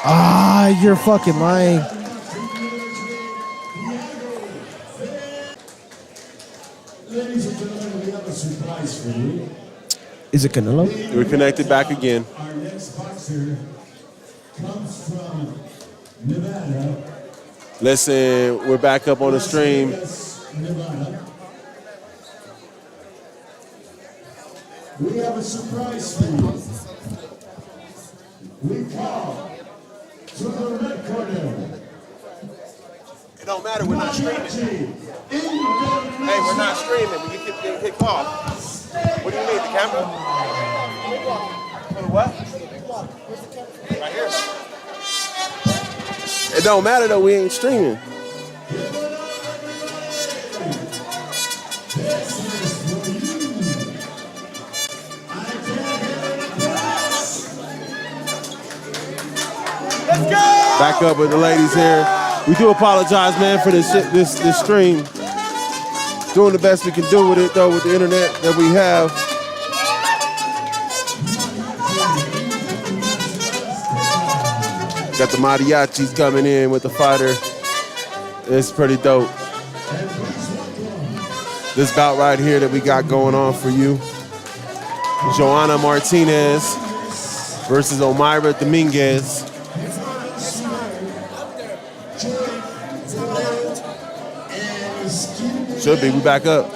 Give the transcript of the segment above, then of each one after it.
Ah, you're fucking lying. Ladies and gentlemen, we have a surprise for you. Is it Canelo? We're connected back again. Our next boxer comes from Nevada. Listen, we're back up on the stream. Nevada. We have a surprise for you. We call to the red corner. It don't matter, we're not streaming. Hey, we're not streaming. We get kicked off. What do you need, the camera? For the what? Right here. It don't matter though, we ain't streaming. Let's go! Back up with the ladies here. We do apologize, man, for this stream. Doing the best we can do with it, though, with the internet that we have. Got the mariachis coming in with the fighter. It's pretty dope. This bout right here that we got going on for you. Joanna Martinez versus Omaira Dominguez. Should be. We back up.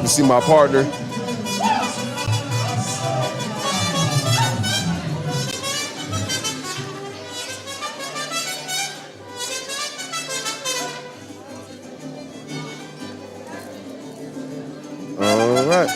You see my partner. All right.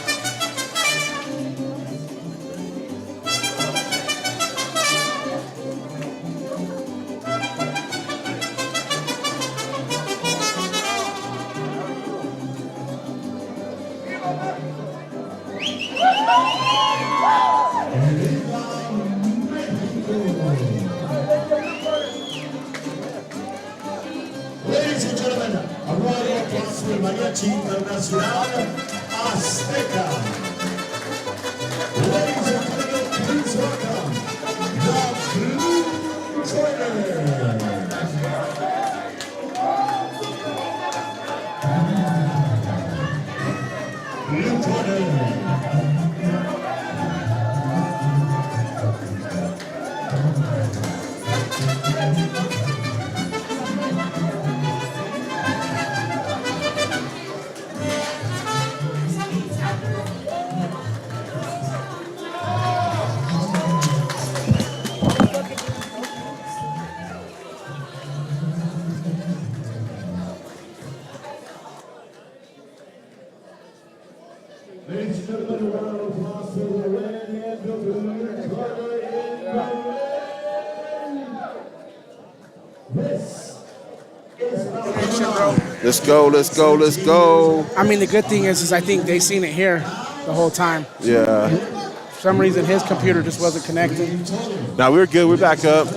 Ladies and gentlemen, a royal applause for Mariachi Internacional Azteca. Ladies and gentlemen, please welcome the Blue Corner. Blue Corner. Ladies and gentlemen, a round of applause for the red and the blue corner in the ring. This is our Let's go, let's go, let's go. I mean, the good thing is I think they seen it here the whole time. Yeah. For some reason, his computer just wasn't connecting. Now we're good. We're back up.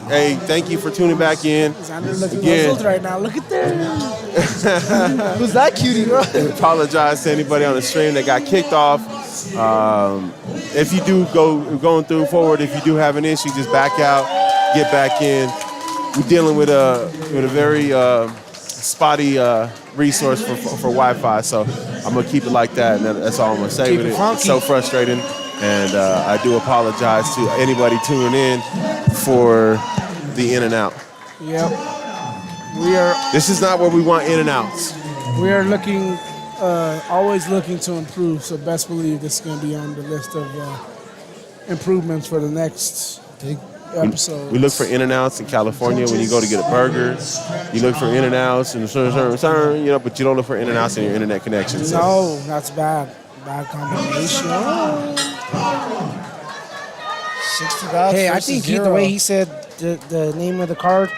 Hey, thank you for tuning back in. Zander looking Again. puzzled right now. Look at that. Who's that cutie, bro? Apologize to anybody on the stream that got kicked off. If you do going through forward, if you do have an issue, just back out, get back in. We're dealing with a very spotty resource for Wi-Fi, so I'm gonna keep it like that, and that's all I'm gonna say with it. It's so frustrating, and I do apologize to anybody tuning in for the in and out. Yep. This is not where we want in and outs. We are looking, always looking to improve. So best believe this is going to be on the list of improvements for the next episode. We look for in and outs in California when you go to get a burger. You look for in and outs and but you don't look for in and outs in your internet connection. So. No, that's bad. Bad combination. Hey, I think the way he said the name of the card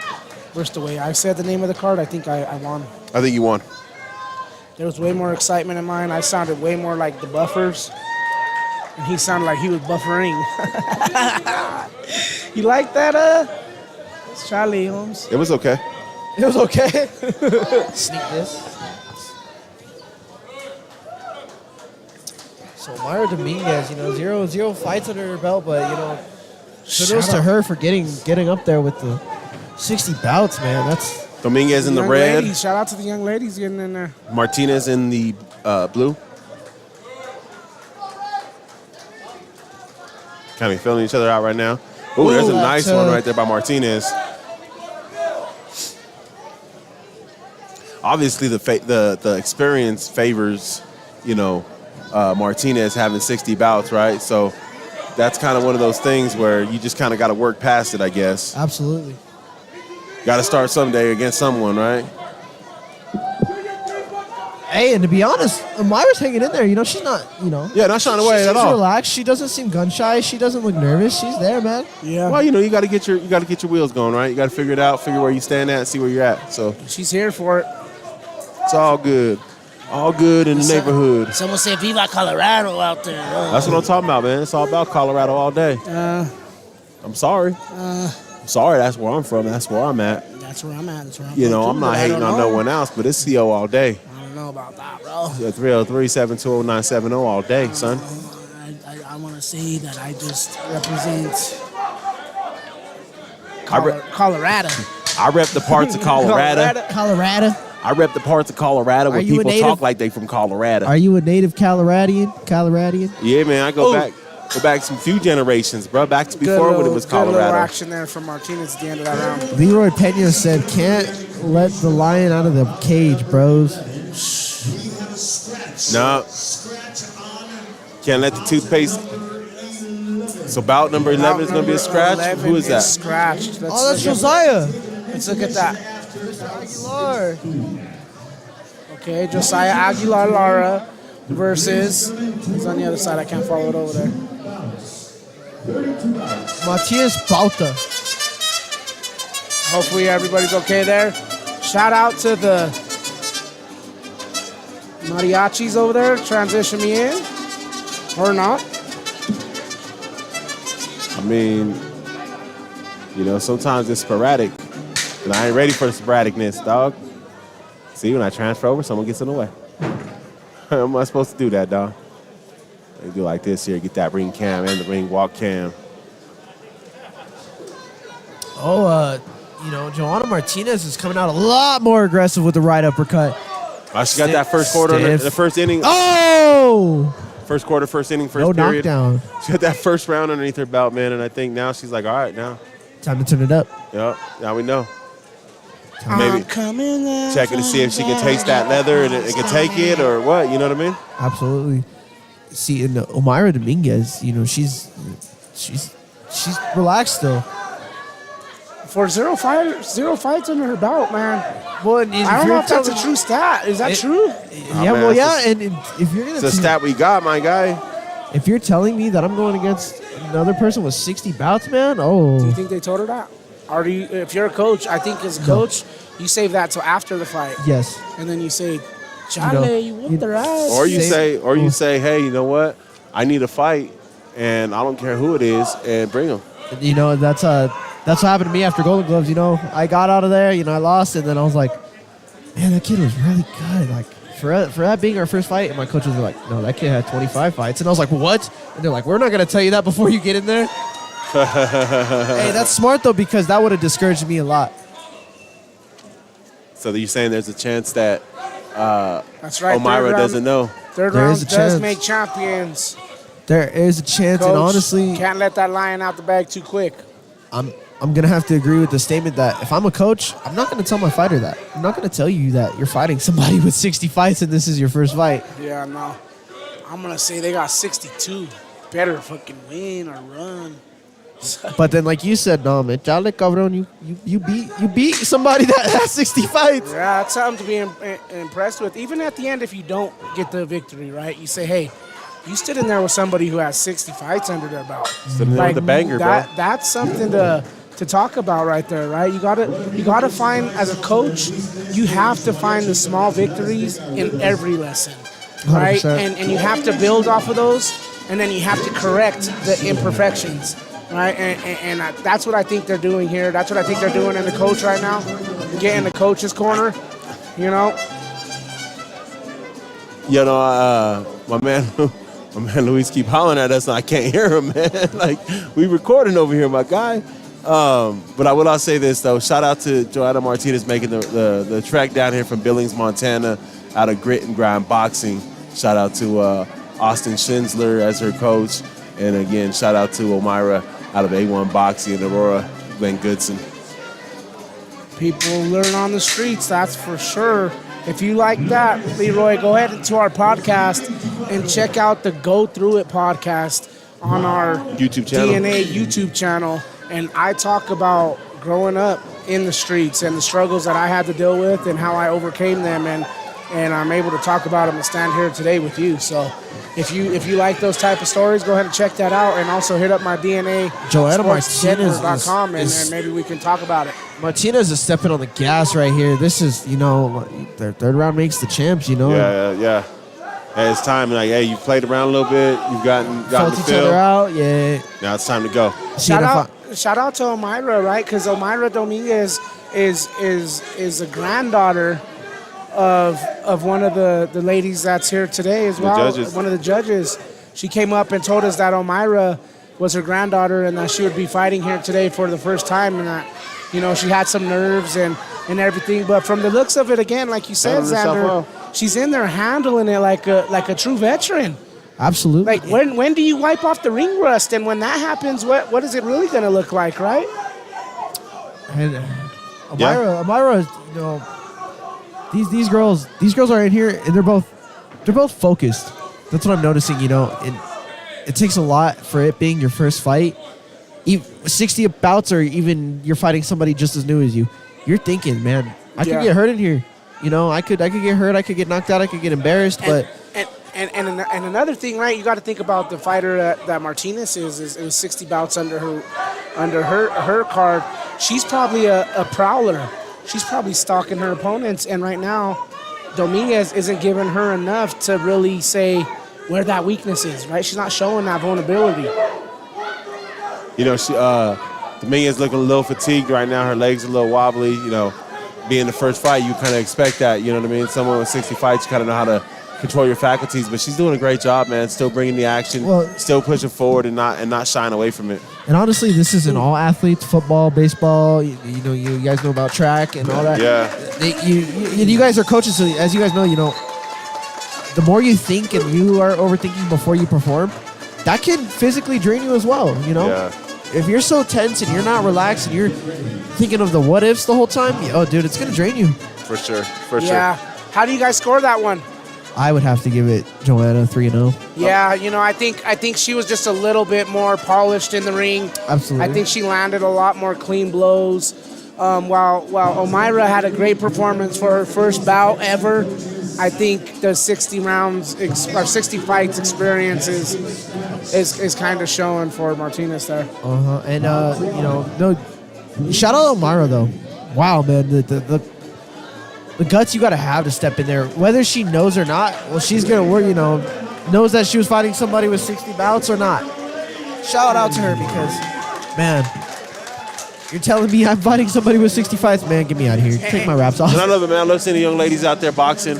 versus the way I said the name of the card, I think I won. I think you won. There was way more excitement in mine. I sounded way more like the buffers. And he sounded like he was buffering. You like that, It's Charlie Holmes. It was okay. It was okay. Sneak this. So Myra Dominguez, zero fights under her belt, but kudos to her for getting up there with the 60 bouts, man. That's Dominguez in the Young red. ladies. Shout out to the young ladies getting in there. Martinez in the blue. Kind of feeling each other out right now. Ooh, there's a nice one right there by Martinez. Obviously, the experience favors, Martinez having 60 bouts, right? So that's kind of one of those things where you just kind of got to work past it, I guess. absolutely. Got to start someday against someone, right? Hey, and to be honest, Myra's hanging in there. She's not, Yeah, not shying away She's at all. relaxed. She doesn't seem gun shy. She doesn't look nervous. She's there, man. Yeah. Well, you got to get your wheels going, right? You got to figure it out, figure where you stand at, see where you're at. So She's here for it. it's all good in the neighborhood. Someone said Viva Colorado out there. That's what I'm talking about, man. It's all about Colorado all day. I'm sorry. I'm sorry. That's where I'm from. That's where I'm at. That's where I'm at. That's where I'm I'm not hating on no one else, but it's CO all day. I don't know about that, bro. Yeah, 303-720-970 all day, son. I want to say that I just represent I Colorado. rep the parts of Colorado. Colorado. I rep the parts of Colorado where Are you a people native? talk like they from Colorado. Are you a native Coloradian? Yeah, man. I go back some few generations, bro. Back to before when it was Good little Colorado. action there from Martinez at the end of that round. Leroy Pena said, "Can't let the lion out of the cage, bros." No. Can't let the toothpaste. So bout number 11 is going to be a scratch? Who is that? Scratched. Oh, that's Josiah. Let's look at that. Aguilar. Okay, Josiah Aguilar Lara versus. He's on the other side. I can't follow it over there. Matias Bauta. Hopefully everybody's okay there. Shout out to the mariachis over there. Transition me in. Or not. I mean, sometimes it's sporadic. And I ain't ready for the sporadicness, dog. See, when I transfer over, someone gets in the way. How am I supposed to do that, dog? They do like this here, get that ring cam and the ring walk cam. Joanna Martinez is coming out a lot more aggressive with the right uppercut. She got that first quarter in the first inning. Oh! First quarter, first inning, first No period. knockdown. She got that first round underneath her belt, man, and I think now she's like, all right, now. Time to turn it up. Yep, now we know. I'm Maybe coming checking to see if she can taste that leather and it can take it or what, you know what I mean? Absolutely. See, in Omaira Dominguez, she's relaxed still. For zero fights under her belt, man. Well, I don't know if that's a true stat. Is that true? Yeah, man, well, that's yeah, and if you're It's gonna a stat we got, my guy. if you're telling me that I'm going against another person with 60 bouts, man, Do oh, you think they told her that? Or do you, if you're a coach, I think as a coach, you save that till after the fight. yes. And then you say, Chale, you whooped their ass. Or you Same. say, hey, you know what? I need a fight, and I don't care who it is, and bring them. That's what happened to me after Golden Gloves. I got out of there, I lost, and then I was like, man, that kid was really good. Like for that being our first fight, and my coaches were like, no, that kid had 25 fights, and I was like, what? And they're like, we're not gonna tell you that before you get in there. Hey, that's smart though, because that would have discouraged me a lot. So you're saying there's a chance that That's right. Omaira doesn't know. Third There round is a does chance. make champions. There is a chance, Coach, and honestly, can't let that lion out the bag too quick. I'm gonna have to agree with the statement that if I'm a coach, I'm not gonna tell my fighter that. I'm not gonna tell you that you're fighting somebody with 60 fights and this is your first fight. Yeah, no. I'm going to say they got 62. Better fucking win or run. But then, like you said, no, man, chale, cabrón, you beat somebody that has 60 fights. Yeah, that's something to be impressed with. Even at the end, if you don't get the victory, right? You say, hey, you stood in there with somebody who has 60 fights under their belt. Stood in there with the banger, bro. That's something to talk about right there, right? You gotta find, as a coach, you have to find the small victories in every lesson, right? 100%. And you have to build off of those, and then you have to correct the imperfections, right? And that's what I think they're doing here. That's what I think they're doing in the coach right now. Get in the coach's corner, my My My man Luis keep hollering at us, and I can't hear him, man. Like, we recording over here, my guy. But I will all say this, though. Shout out to Joanna Martinez making the trek down here from Billings, Montana, out of Grit and Grind Boxing. Shout out to Austin Schindler as her coach. And, again, shout out to Omira out of A1 Boxing and Aurora Glenn Goodson. People learn on the streets, that's for sure. If you like that, Leroy, go ahead into our podcast and check out the Go Through It podcast on our YouTube channel. DNA YouTube channel. And I talk about growing up in the streets and the struggles that I had to deal with and how I overcame them. And I'm able to talk about them and stand here today with you. So if you like those type of stories, go ahead and check that out. And also hit up my DNA Joanna Martinez sportsdenver.com and maybe we can talk about it. Martinez is stepping on the gas right here. This is, their third round makes the champs, Yeah. Hey, it's time. Like, hey, you've played around a little bit. You've gotten Felt the each feel. other out, yeah. Now it's time to go. Shout out to Omira, right? Because Omira Dominguez is a granddaughter of one of the ladies that's here today as well. Judges. One of the judges. She came up and told us that Omira was her granddaughter and that she would be fighting here today for the first time, and that she had some nerves and everything. But from the looks of it, again, like you said, Zander, she's in there handling it like a true veteran. Absolutely. Like, when do you wipe off the ring rust? And when that happens, what is it really going to look like, right? And Omira, these girls are in here and they're both focused. That's what I'm noticing, and it takes a lot for it being your first fight. 60 bouts, or even you're fighting somebody just as new as you. You're thinking, man, I could get hurt in here. I could get hurt, I could get knocked out, I could get embarrassed, And another thing, right? You got to think about the fighter that Martinez is. It was 60 bouts under her card. She's probably a prowler. She's probably stalking her opponents, and right now, Dominguez isn't giving her enough to really say where that weakness is. Right? She's not showing that vulnerability. Dominguez looking a little fatigued right now. Her legs are a little wobbly. Being the first fight, you kind of expect that. You know what I mean? Someone with 60 fights, you kind of know how to control your faculties, but she's doing a great job, man. Still bringing the action, still pushing forward, and not shying away from it. And honestly, this isn't all athletes: football, baseball. You guys know about track and all that. Yeah. You guys are coaches, so as you guys know, the more you think and you are overthinking before you perform, that can physically drain you as well. Yeah. If you're so tense and you're not relaxed and you're thinking of the what ifs the whole time, dude, it's gonna drain you. For sure. Yeah. How do you guys score that one? I would have to give it Joanna 3-0. Yeah, I think she was just a little bit more polished in the ring. Absolutely. I think she landed a lot more clean blows. While Omira had a great performance for her first bout ever, I think the 60 rounds or 60 fights experience is kind of showing for Martinez there. And shout out Omira though. Wow, man, the guts you got to have to step in there, whether she knows or not. Well, she's gonna work. Knows that she was fighting somebody with 60 bouts or not. Shout out to her because, man, you're telling me I'm fighting somebody with 60 fights, man. Get me out of here. Take my wraps off. And I love it, man. I love seeing the young ladies out there boxing,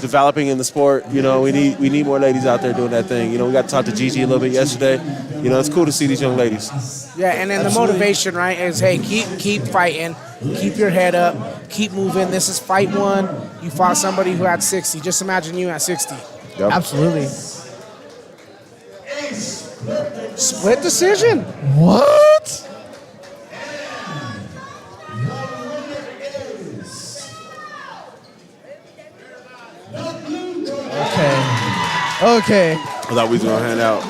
developing in the sport. We need more ladies out there doing that thing. We got to talk to Gigi a little bit yesterday. It's cool to see these young ladies. Yeah, and then the motivation, right, is, hey, keep fighting, keep your head up, keep moving. This is fight one. You fought somebody who had 60. Just imagine you at 60. Yep. Absolutely. Split decision. What? Okay. I thought we was gonna hand out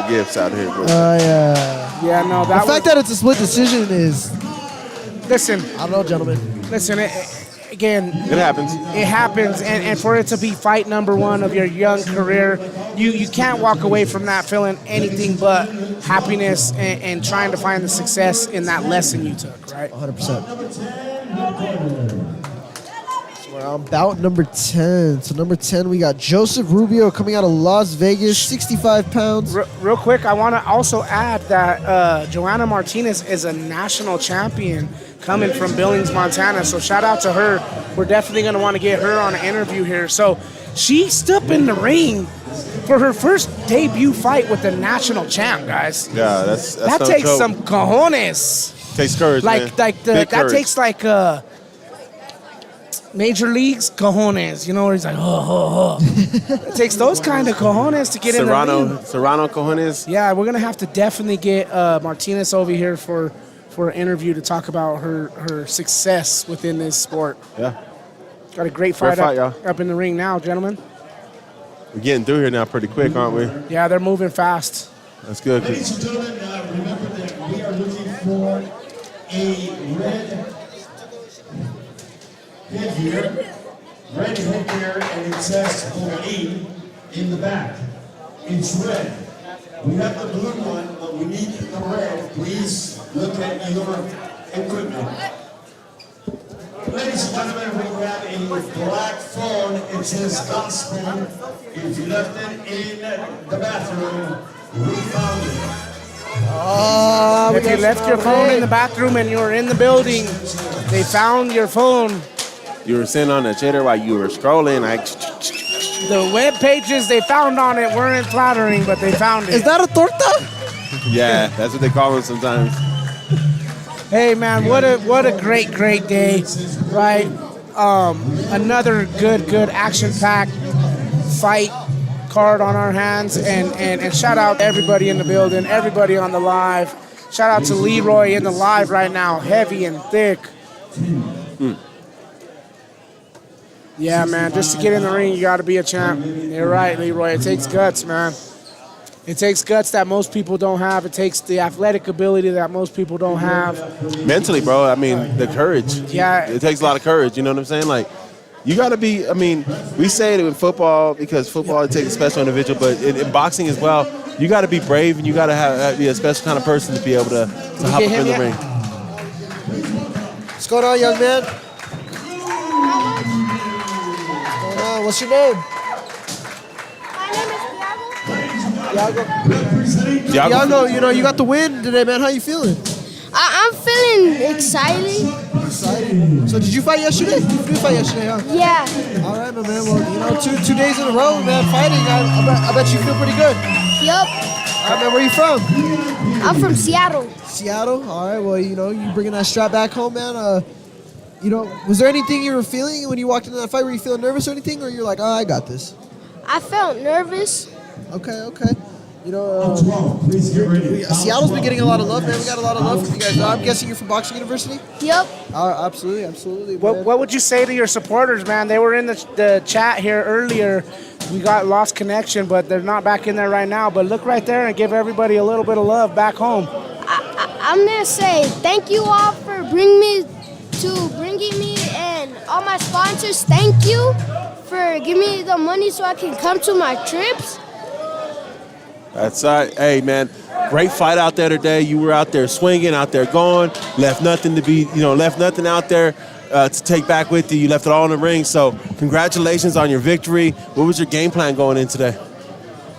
gifts out here, but Yeah, no, The fact that it's a split decision is, listen, I don't know, gentlemen. listen. Again, it happens. It happens, and for it to be fight number one of your young career, you can't walk away from that feeling anything but happiness and trying to find the success in that lesson you took, right? 100%. We're on bout number 10. So number 10, we got Joseph Rubio coming out of Las Vegas, 65 pounds. Real quick, I want to also add that Joanna Martinez is a national champion coming from Billings, Montana. So shout out to her. We're definitely going to want to get her on an interview here. So she stepped in the ring for her first debut fight with the national champ, guys. Yeah, that's That no takes joke. some cojones. Takes courage, man. Like Big that courage. takes like major leagues cojones. You know, where he's like, oh. It takes those kind of cojones to get in the ring. Serrano cojones. Yeah, we're gonna have to definitely get Martinez over here for an interview to talk about her success within this sport. Yeah. Got a great fight, fight, up in the ring now, gentlemen. We're getting through here now pretty quick, aren't we? Yeah, they're moving fast. That's good. Ladies and gentlemen, remember that we are looking for a red headgear, and it says Hawaii in the back. It's red. We have the blue one, but we need the red. Please look at your equipment. Ladies and gentlemen, we have a black phone. It says gospel. If you left it in the bathroom, we found it. If you left your phone in the bathroom and you were in the building, they found your phone. You were sitting on the chair while you were scrolling. The web pages they found on it weren't flattering, but they found it. Is that a torta? Yeah, that's what they call them sometimes. Hey man, what a great day, right? Another good action-packed fight card on our hands, and shout out to everybody in the building, everybody on the live. Shout out to Leroy in the live right now, heavy and thick. Yeah, man, just to get in the ring, you got to be a champ. You're right, Leroy. It takes guts, man. It takes guts that most people don't have. It takes the athletic ability that most people don't have. Mentally, bro, I mean, the courage. Yeah. It takes a lot of courage, you know what I'm saying? Like, you got to be, I mean, we say it in football because football, it takes a special individual, but in boxing as well, you got to be brave and you got to be a special kind of person to be able to hop up in the ring. What's going on, young man? What's your name? My name is Thiago. Thiago, You know, you got the win today, man. How you feeling? I'm feeling excited. Excited. So did you fight yesterday? You did fight yesterday, huh? Yeah. All right, my man. Well, you know, two days in a row, man, fighting. I bet you feel pretty good. Yup. All right, man. Where you from? I'm from Seattle. Seattle. All right. Well, you know, you bringing that strap back home, man. You know, was there anything you were feeling when you walked into that fight? Were you feeling nervous or anything, or you're like, oh, I got this? I felt nervous. Okay. You know, Please get ready. Seattle's been getting a lot of love, man. We got a lot of love from you guys. I'm guessing you're from Boxing University? Yup. Absolutely. What would you say to your supporters, man? They were in the chat here earlier. We got lost connection, but they're not back in there right now. But look right there and give everybody a little bit of love back home. I'm going to say thank you all for bringing me and all my sponsors. Thank you for giving me the money so I can come to my trips. that's right. Hey, man, great fight out there today. You were out there swinging, out there going, left nothing out there to take back with you. You left it all in the ring. So congratulations on your victory. What was your game plan going in today?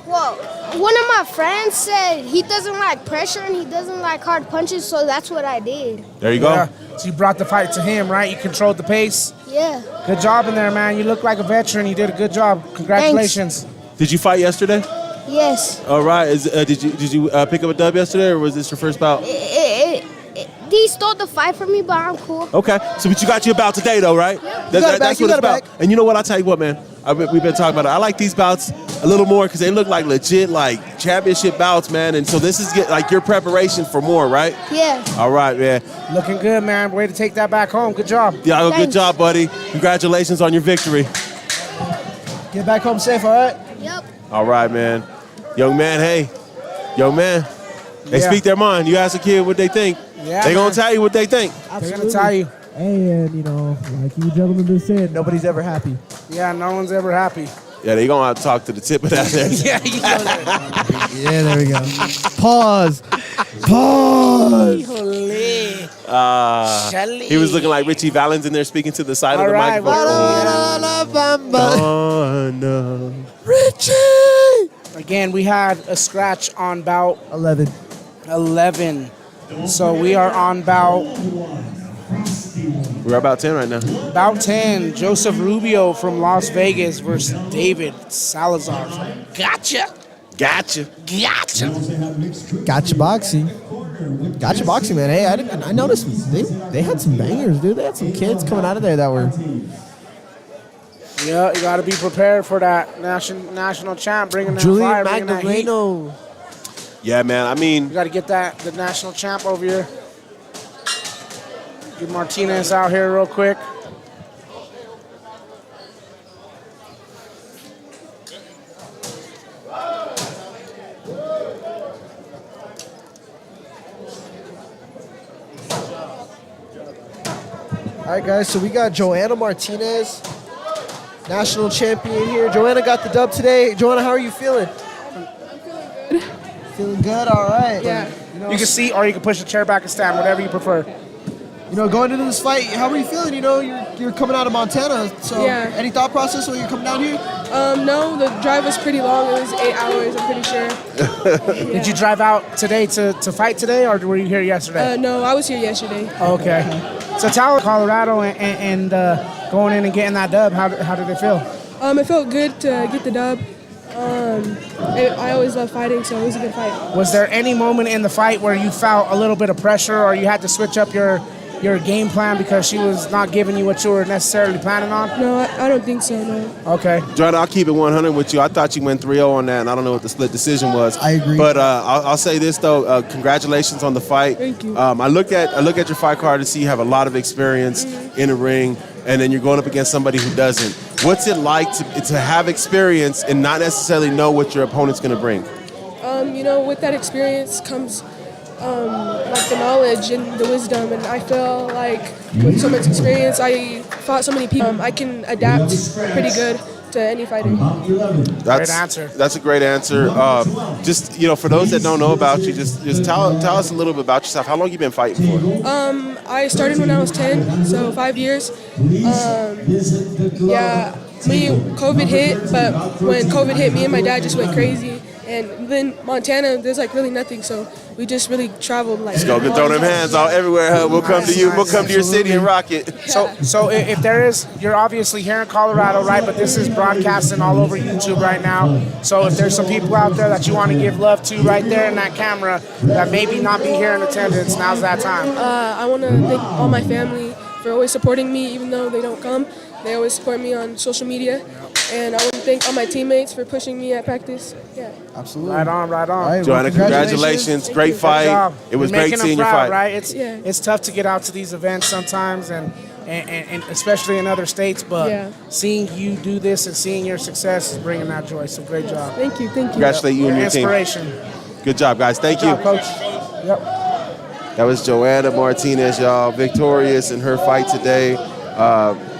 Well, one of my friends said he doesn't like pressure and he doesn't like hard punches, so that's what I did. There you go. Yeah. So you brought the fight to him, right? You controlled the pace. Yeah. Good job in there, man. You look like a veteran. You did a good job. Congratulations. Did you fight yesterday? Yes. All right. Did you pick up a dub yesterday, or was this your first bout? He stole the fight from me, but I'm cool. Okay. So, but you got your bout today, though, right? That's what it's about. And you know what? I'll tell you what, man. We've been talking about it. I like these bouts a little more because they look like legit, like championship bouts, man. And so this is like your preparation for more, right? Yeah. All right, man. Looking good, man. Way to take that back home. Good job. Yeah, good Thanks. job, buddy. Congratulations on your victory. Get back home safe, all right? Yep. All right, man. Young man, hey. Young man. They Yeah. speak their mind. You ask a kid what they think. Yeah, They gonna man. tell you what they think. They're going to tell you. Hey, and you know, like you gentlemen just said, nobody's ever happy. Yeah, no one's ever happy. Yeah, they gonna have to talk to the tip of that there. Yeah, you know that. Yeah, there we go. Pause. He was looking like Richie Valens in there speaking to the side of the right, microphone. Oh, no. Richie! Again, we had a scratch on bout 11. 11. So we are on bout We're about 10 right now. About 10, Joseph Rubio from Las Vegas versus David Salazar. Gotcha. Gotcha. Gotcha boxing. Gotcha boxing, man. Hey, I noticed they had some bangers, dude. They had some kids coming out of there that were. Yeah, you got to be prepared for that national champ bringing that Julian fire, bringing that heat. Magdaleno. Yeah, man. I mean, You got to get the national champ over here. Get Martinez out here real quick. All right, guys. So we got Joanna Martinez, national champion here. Joanna got the dub today. Joanna, how are you feeling? Feeling good. All right. Yeah. You can see, or you can push the chair back and stand, whatever you prefer. You know, going into this fight, how are you feeling? You know, you're coming out of Montana, so Yeah. any thought process when you're coming down here? No, the drive was pretty long. It was 8 hours, I'm pretty sure. Did you drive out today to fight today, or were you here yesterday? No, I was here yesterday. Okay. So tell Colorado and going in and getting that dub, how did it feel? It felt good to get the dub. I always love fighting, so it was a good fight. Was there any moment in the fight where you felt a little bit of pressure or you had to switch up your game plan because she was not giving you what you were necessarily planning on? No, I don't think so, no. Okay. Joanna, I'll keep it 100 with you. I thought you went 3-0 on that, and I don't know what the split decision was. I agree. But I'll say this, though. Congratulations on the fight. Thank you. I look at your fight card to see you have a lot of experience in the ring, and then you're going up against somebody who doesn't. What's it like to have experience and not necessarily know what your opponent's going to bring? You know, with that experience comes like the knowledge and the wisdom, and I feel like with so much experience, I fought so many people, I can adapt pretty good to any fighter. Great answer. That's a great answer. Just, you know, for those that don't know about you, just tell us a little bit about yourself. How long you been fighting for? I started when I was 10, so 5 years. COVID hit, but when COVID hit, me and my dad just went crazy. And then Montana, there's like really nothing, so we just really traveled like. Let's go throw them hands all everywhere. Huh? We'll come to you. We'll come to your city and rock it. So if there is, you're obviously here in Colorado, right? But this is broadcasting all over YouTube right now. So if there's some people out there that you want to give love to right there in that camera that maybe not be here in attendance, now's that time. I want to thank all my family for always supporting me, even though they don't come. They always support me on social media. And I want to thank all my teammates for pushing me at practice. Yeah. Absolutely. Right on. All right, Joanna, congratulations. Great fight. Job. It was You're great making seeing them your proud, fight. right? Yeah. It's tough to get out to these events sometimes, and especially in other states. But Yeah. seeing you do this and seeing your success is bringing that joy. So great job. Thank you. Congratulate you and your team. Inspiration. Good job, guys. Thank Good you. job, Coach. Yep. That was Joanna Martinez, y'all, victorious in her fight today.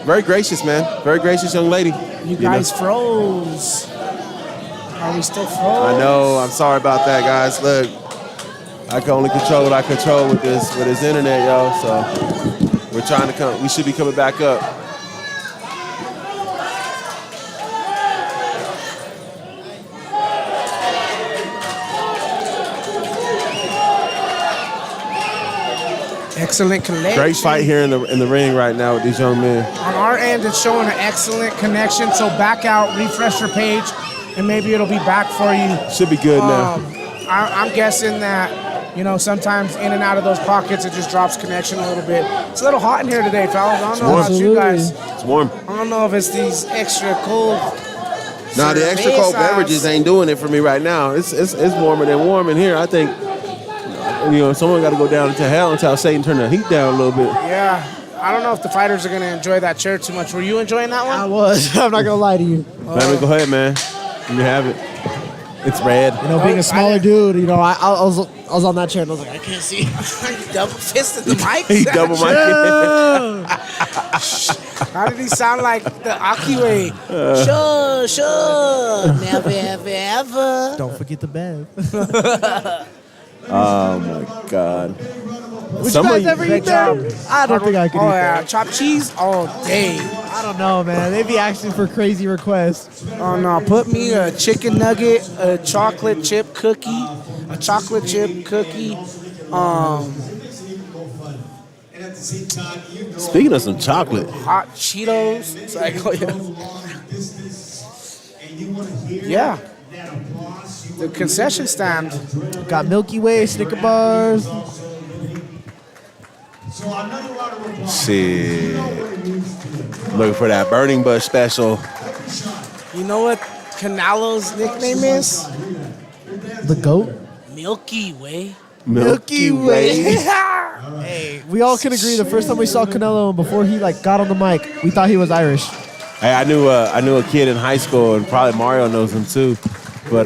Very gracious, man. Very gracious young lady. You guys froze. Are we still froze? I know. I'm sorry about that, guys. Look, I can only control what I control with this internet, y'all. So we're trying to come. We should be coming back up. Excellent connection. Great fight here in the ring right now with these young men. On our end, it's showing an excellent connection. So back out, refresh your page, and maybe it'll be back for you. Should be good now. I'm guessing that, you know, sometimes in and out of those pockets, it just drops connection a little bit. It's a little hot in here today, fellas. I don't know about you guys. It's warm. I don't know if it's these extra cold. Now the extra cold beverages ain't doing it for me right now. It's warmer than warm in here. I think, you know, someone got to go down into hell and tell Satan turn the heat down a little bit. Yeah. I don't know if the fighters are going to enjoy that chair too much. Were you enjoying that one? I was. I'm not gonna lie to you. Go ahead, man. You have it. It's red. You know, being a smaller dude, you know, I was on that chair and I was like, I can't see. Double fisted the mic. He double mic. How did he sound like the Akiway? Sure, never, ever, ever. Don't forget the bev. Oh my God. Would you guys ever eat that? I don't think I could eat that. Chopped cheese all day. I don't know, man. They'd be asking for crazy requests. Oh no, put me a chicken nugget, a chocolate chip cookie, the same time, you know. Speaking of some chocolate, Hot Cheetos. It's like, oh, yeah. And you want to hear Yeah. that applause. The concession stand. Got Milky Way, Snicker bars. So another round of applause. shit. Looking for that Burning Bush special. You know what Canelo's nickname is? The GOAT. Milky Way. Milky Way. Hey, we all can agree the first time we saw Canelo and before he like got on the mic, we thought he was Irish. Hey, I knew a kid in high school, and probably Mario knows him too. But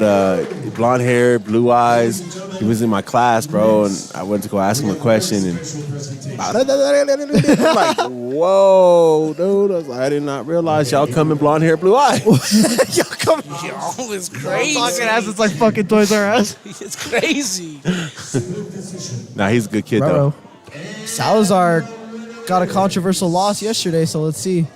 blonde hair, blue eyes. He was in my class, bro, and I went to go ask him a question, and I'm like, whoa, dude! I was like, I did not realize y'all come in blonde hair, blue eyes. Y'all come Yo, it's crazy. talking as it's like fucking Toys R Us. It's crazy. Nah, he's a good kid Bro, though. Salazar got a controversial loss yesterday, so let's see.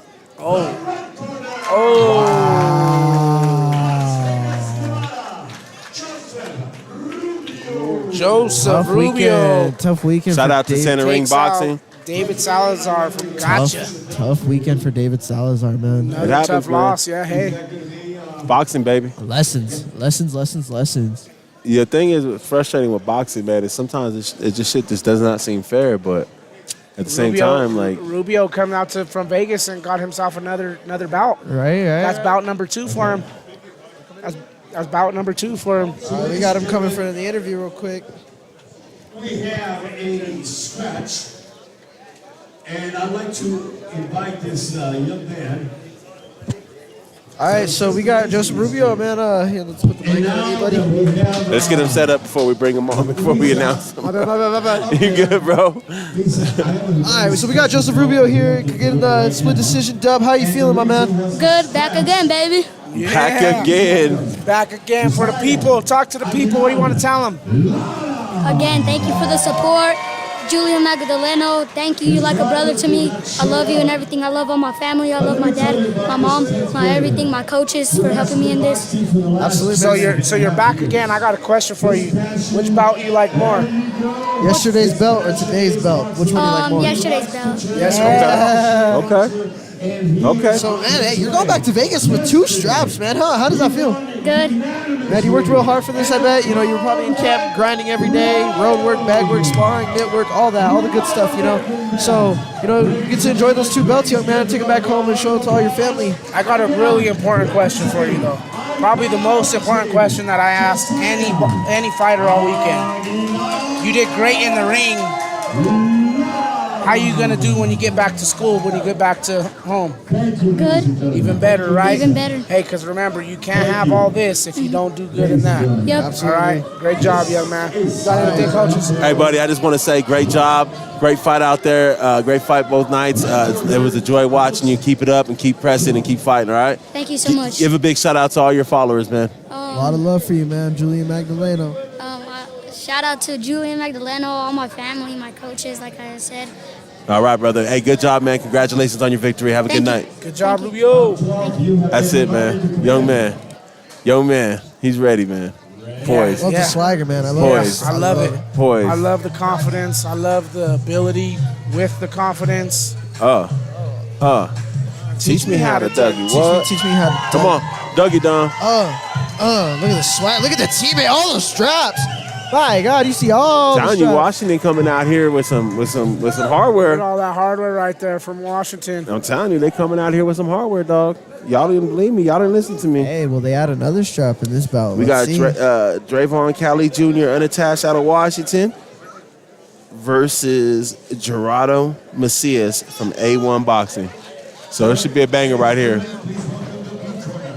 Joseph Rubio. Tough weekend. Shout for out to Dave- Center Ring Takes out Boxing. David Salazar from Gotcha. Tough weekend for David Salazar, man. Another happens, tough man. loss. Yeah, hey. Boxing, baby. Lessons. Yeah, the thing is, what's frustrating with boxing, man, is sometimes it just shit just does not seem fair, but at the same time, like, Rubio coming out from Vegas and got himself another bout. Right. That's bout number 2 for him. That's bout number 2 for him. We got him coming for the interview real quick. We have a scratch, and I'd like to invite this young man. All right, so we got Joseph Rubio, man. Here, let's put the mic on you, buddy. let's get him set up before we bring him on, before we announce him. My bad. You good, bro? All right, so we got Joseph Rubio here, getting the split decision dub. How you feeling, my man? Good, back again, baby. Back again. Back again for the people. Talk to the people. What do you want to tell them? Again, thank you for the support. Julian Magdaleno, thank you. You're like a brother to me. I love you and everything. I love all my family. I love my dad, my mom, my everything, my coaches for helping me in this. Absolutely. So you're back again. I got a question for you. Which bout you like more? Yesterday's belt or today's belt? Which one do you like more? Yesterday's belt. Okay. So, man, hey, you're going back to Vegas with 2 straps, man. How does that feel? Good. Man, you worked real hard for this, I bet. You know, you were probably in camp grinding every day, road work, bag work, sparring, mitt work, all that, all the good stuff, you know. So, you know, you get to enjoy those 2 belts, young man, take them back home and show it to all your family. I got a really important question for you, though. Probably the most important question that I asked any fighter all weekend. You did great in the ring. How you gonna do when you get back to school, when you get back to home? Good. Even better, right? Even better. Hey, because remember, you can't have all this if you don't do good in that. Yep. All right, great job, young man. Got anything, coaches? Hey, buddy, I just want to say great job. Great fight out there. Great fight both nights. It was a joy watching you. Keep it up and keep pressing and keep fighting, all right? Thank you so much. Give a big shout out to all your followers, man. A lot of love for you, man. Julian Magdaleno. Shout out to Julian Magdaleno, all my family, my coaches, like I said. All right, brother. Hey, good job, man. Congratulations on your victory. Have a good night. Good job, Rubio. That's it, man. Young man. He's ready, man. Poised. Love the swagger, man. I love Poised. it. I love it. Poised. I love the confidence. I love the ability with the confidence. Teach me how to Dougie. What? Teach me how to Come on. Dougie Don. Look at the swag. Look at the teammate. All those straps. My God, you see all the Telling you, straps. Washington coming out here with some hardware. Look at all that hardware right there from Washington. I'm telling you, they coming out here with some hardware, dog. Y'all didn't believe me. Y'all didn't listen to me. Hey, well, they add another strap in this bout. We got Let's see. Drayvon Cali Jr. unattached out of Washington versus Gerardo Macias from A1 Boxing. So it should be a banger right here.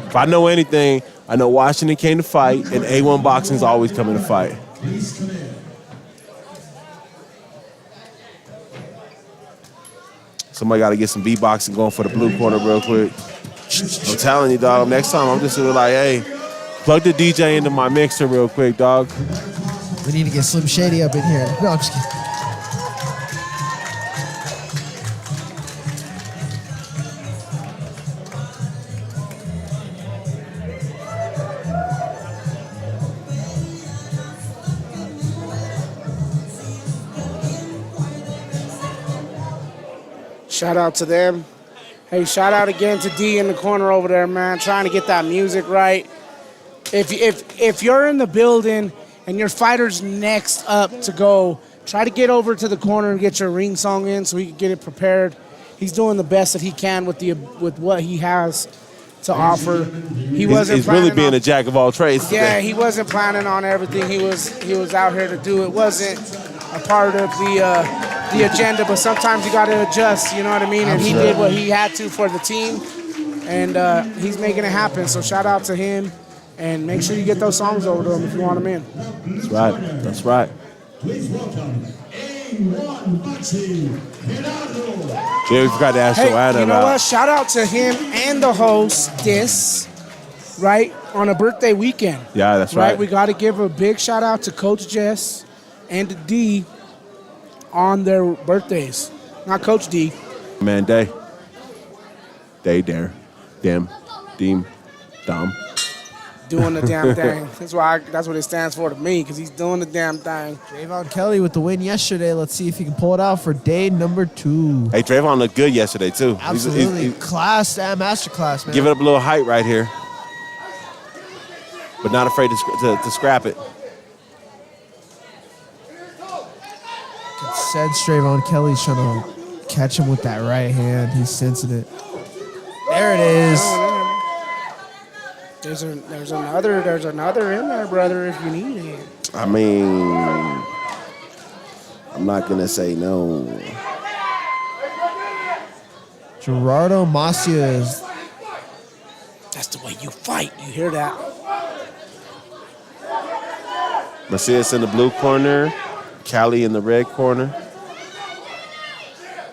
If I know anything, I know Washington came to fight, and A1 Boxing is always coming to fight. Somebody got to get some beatboxing going for the blue corner real quick. I'm telling you, dog, next time I'm just gonna be like, hey, plug the DJ into my mixer real quick, dog. We need to get Slim Shady up in here. No, I'm just kidding. Shout out to them. Hey, shout out again to D in the corner over there, man, trying to get that music right. If you're in the building and your fighter's next up to go, try to get over to the corner and get your ring song in so he can get it prepared. He's doing the best that he can with what he has to offer. He's really being a jack of all trades. Yeah, he wasn't planning on everything. He was out here to do. It wasn't a part of the agenda, but sometimes you got to adjust. You know what I mean? And he did what he had to for the team, and he's making it happen. So shout out to him, and make sure you get those songs over to him if you want them in. That's right. That's right. Please welcome A1 Boxing Gerardo. Jay, we forgot to ask Joanna. You know what? Shout out to him and the hostess, right, on a birthday weekend. Yeah, that's right. We got to give a big shout out to Coach Jess and D on their birthdays. Not Coach D. Man, they, dare, them, deem, dumb. Doing the damn thing. That's what it stands for to me, because he's doing the damn thing. Trayvon Kelly with the win yesterday. Let's see if he can pull it out for day number 2. Hey, Trayvon looked good yesterday, too. Absolutely. Class and masterclass, man. Give it up a little height right here. But not afraid to scrap it. Can sense Trayvon Kelly's trying to catch him with that right hand. He's sensing it. There it is. There's another in there, brother, if you need it. I mean, I'm not going to say no. Gerardo Macias. That's the way you fight. You hear that? Macias in the blue corner. Cali in the red corner.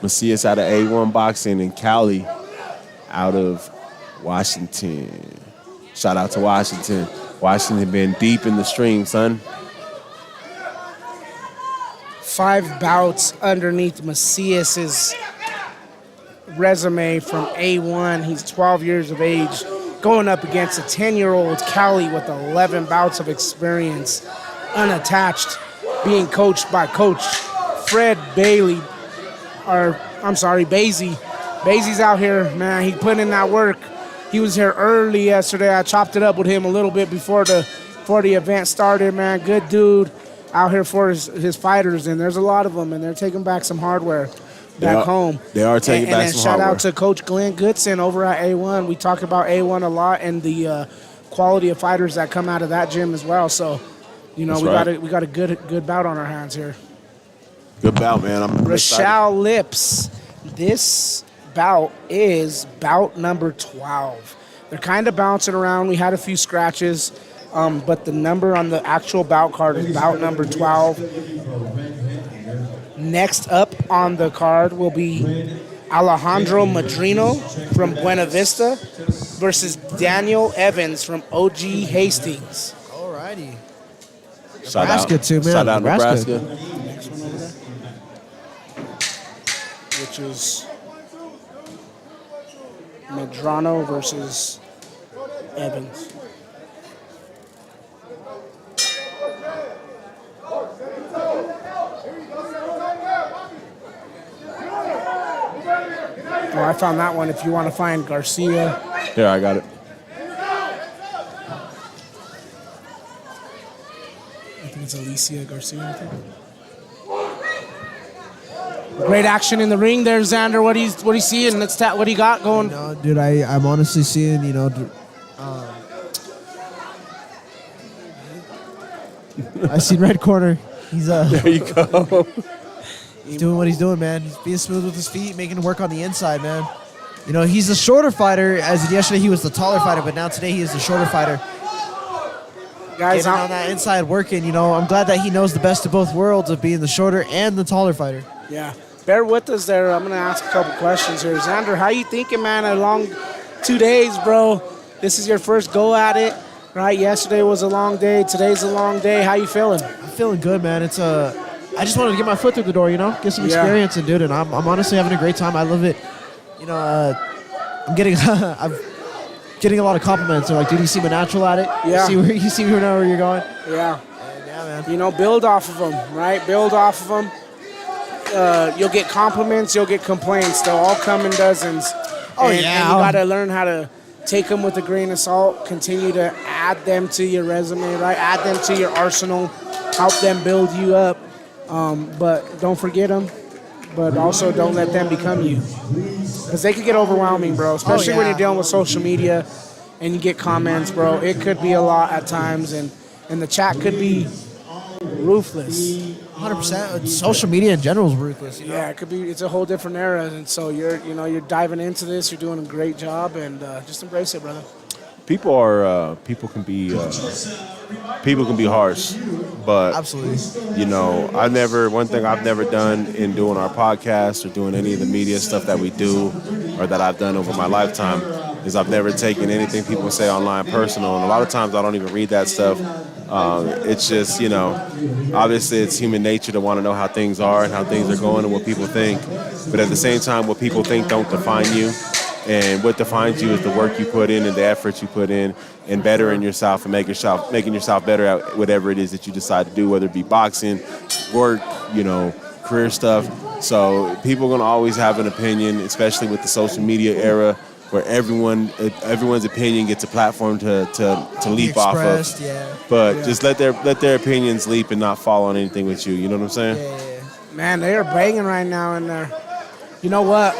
Macias out of A1 Boxing and Cali out of Washington. Shout out to Washington. Washington been deep in the stream, son. 5 bouts underneath Macias's resume from A1. He's 12 years of age, going up against a 10-year-old Cali with 11 bouts of experience, unattached, being coached by Coach Fred Bailey, Basie. Basie's out here, man. He put in that work. He was here early yesterday. I chopped it up with him a little bit before the event started, man. Good dude out here for his fighters, and there's a lot of them, and they're taking back some hardware back home. They are taking back some hardware. And shout out to Coach Glenn Goodson over at A1. We talk about A1 a lot and the quality of fighters that come out of that gym as well. So, you know, we got a good bout on our hands here. Good bout, man. I'm Rochelle Lips. This bout is bout number 12. They're kind of bouncing around. We had a few scratches, but the number on the actual bout card is bout number 12. Next up on the card will be Alejandro Madrino from Buena Vista versus Daniel Evans from OG Hastings. Alrighty. Nebraska too, man. Shout out Nebraska. Next one over there, which is Medrano versus Evans. Oh, I found that one. If you want to find Garcia. Here, I got it. I think it's Alicia Garcia, I think. Great action in the ring there, Zander. What do you seeing? What do you got going? No, dude, I'm honestly seeing, I see red corner. He's There you go. He's doing what he's doing, man. He's being smooth with his feet, making it work on the inside, man. You know, he's a shorter fighter, as in yesterday he was the taller fighter, but now today he is the shorter fighter. Guys, getting on that inside working, I'm glad that he knows the best of both worlds of being the shorter and the taller fighter. Yeah. Bear with us there. I'm going to ask a couple questions here. Zander, how you thinking, man? A long 2 days, bro. This is your first go at it, right? Yesterday was a long day. Today's a long day. How you feeling? I'm feeling good, man. I just wanted to get my foot through the door, get some experience, and dude, and I'm honestly having a great time. I love it. I'm getting a lot of compliments. They're like, dude, you seem natural at it. Yeah. You see where you're going. Yeah. And yeah, man. Build off of them, right? Build off of them. you'll get compliments, you'll get complaints. They'll all come in dozens. Oh, and, yeah. And you got to learn how to take them with a grain of salt, continue to add them to your resume, right? Add them to your arsenal, help them build you up. But don't forget them, but also don't let them become you. Because they could get overwhelming, bro, especially when you're dealing with social media and you get comments, bro. It could be a lot at times, and the chat could be ruthless. 100%. Social media in general is ruthless. You know? Yeah, it could be. It's a whole different era, and so you're diving into this. You're doing a great job, and just embrace it, brother. People can be harsh, but Absolutely. one thing I've never done in doing our podcast or doing any of the media stuff that we do or that I've done over my lifetime is I've never taken anything people say online personal, and a lot of times I don't even read that stuff. It's just, obviously it's human nature to want to know how things are and how things are going and what people think, but at the same time, what people think don't define you. And what defines you is the work you put in and the effort you put in and bettering yourself and making yourself better at whatever it is that you decide to do, whether it be boxing, work, career stuff. So people are going to always have an opinion, especially with the social media era where everyone's opinion gets a platform to leap off of. Yeah. But just let their opinions leap and not fall on anything with you. You know what I'm saying? Yeah. Man, they are banging right now in there. You know what?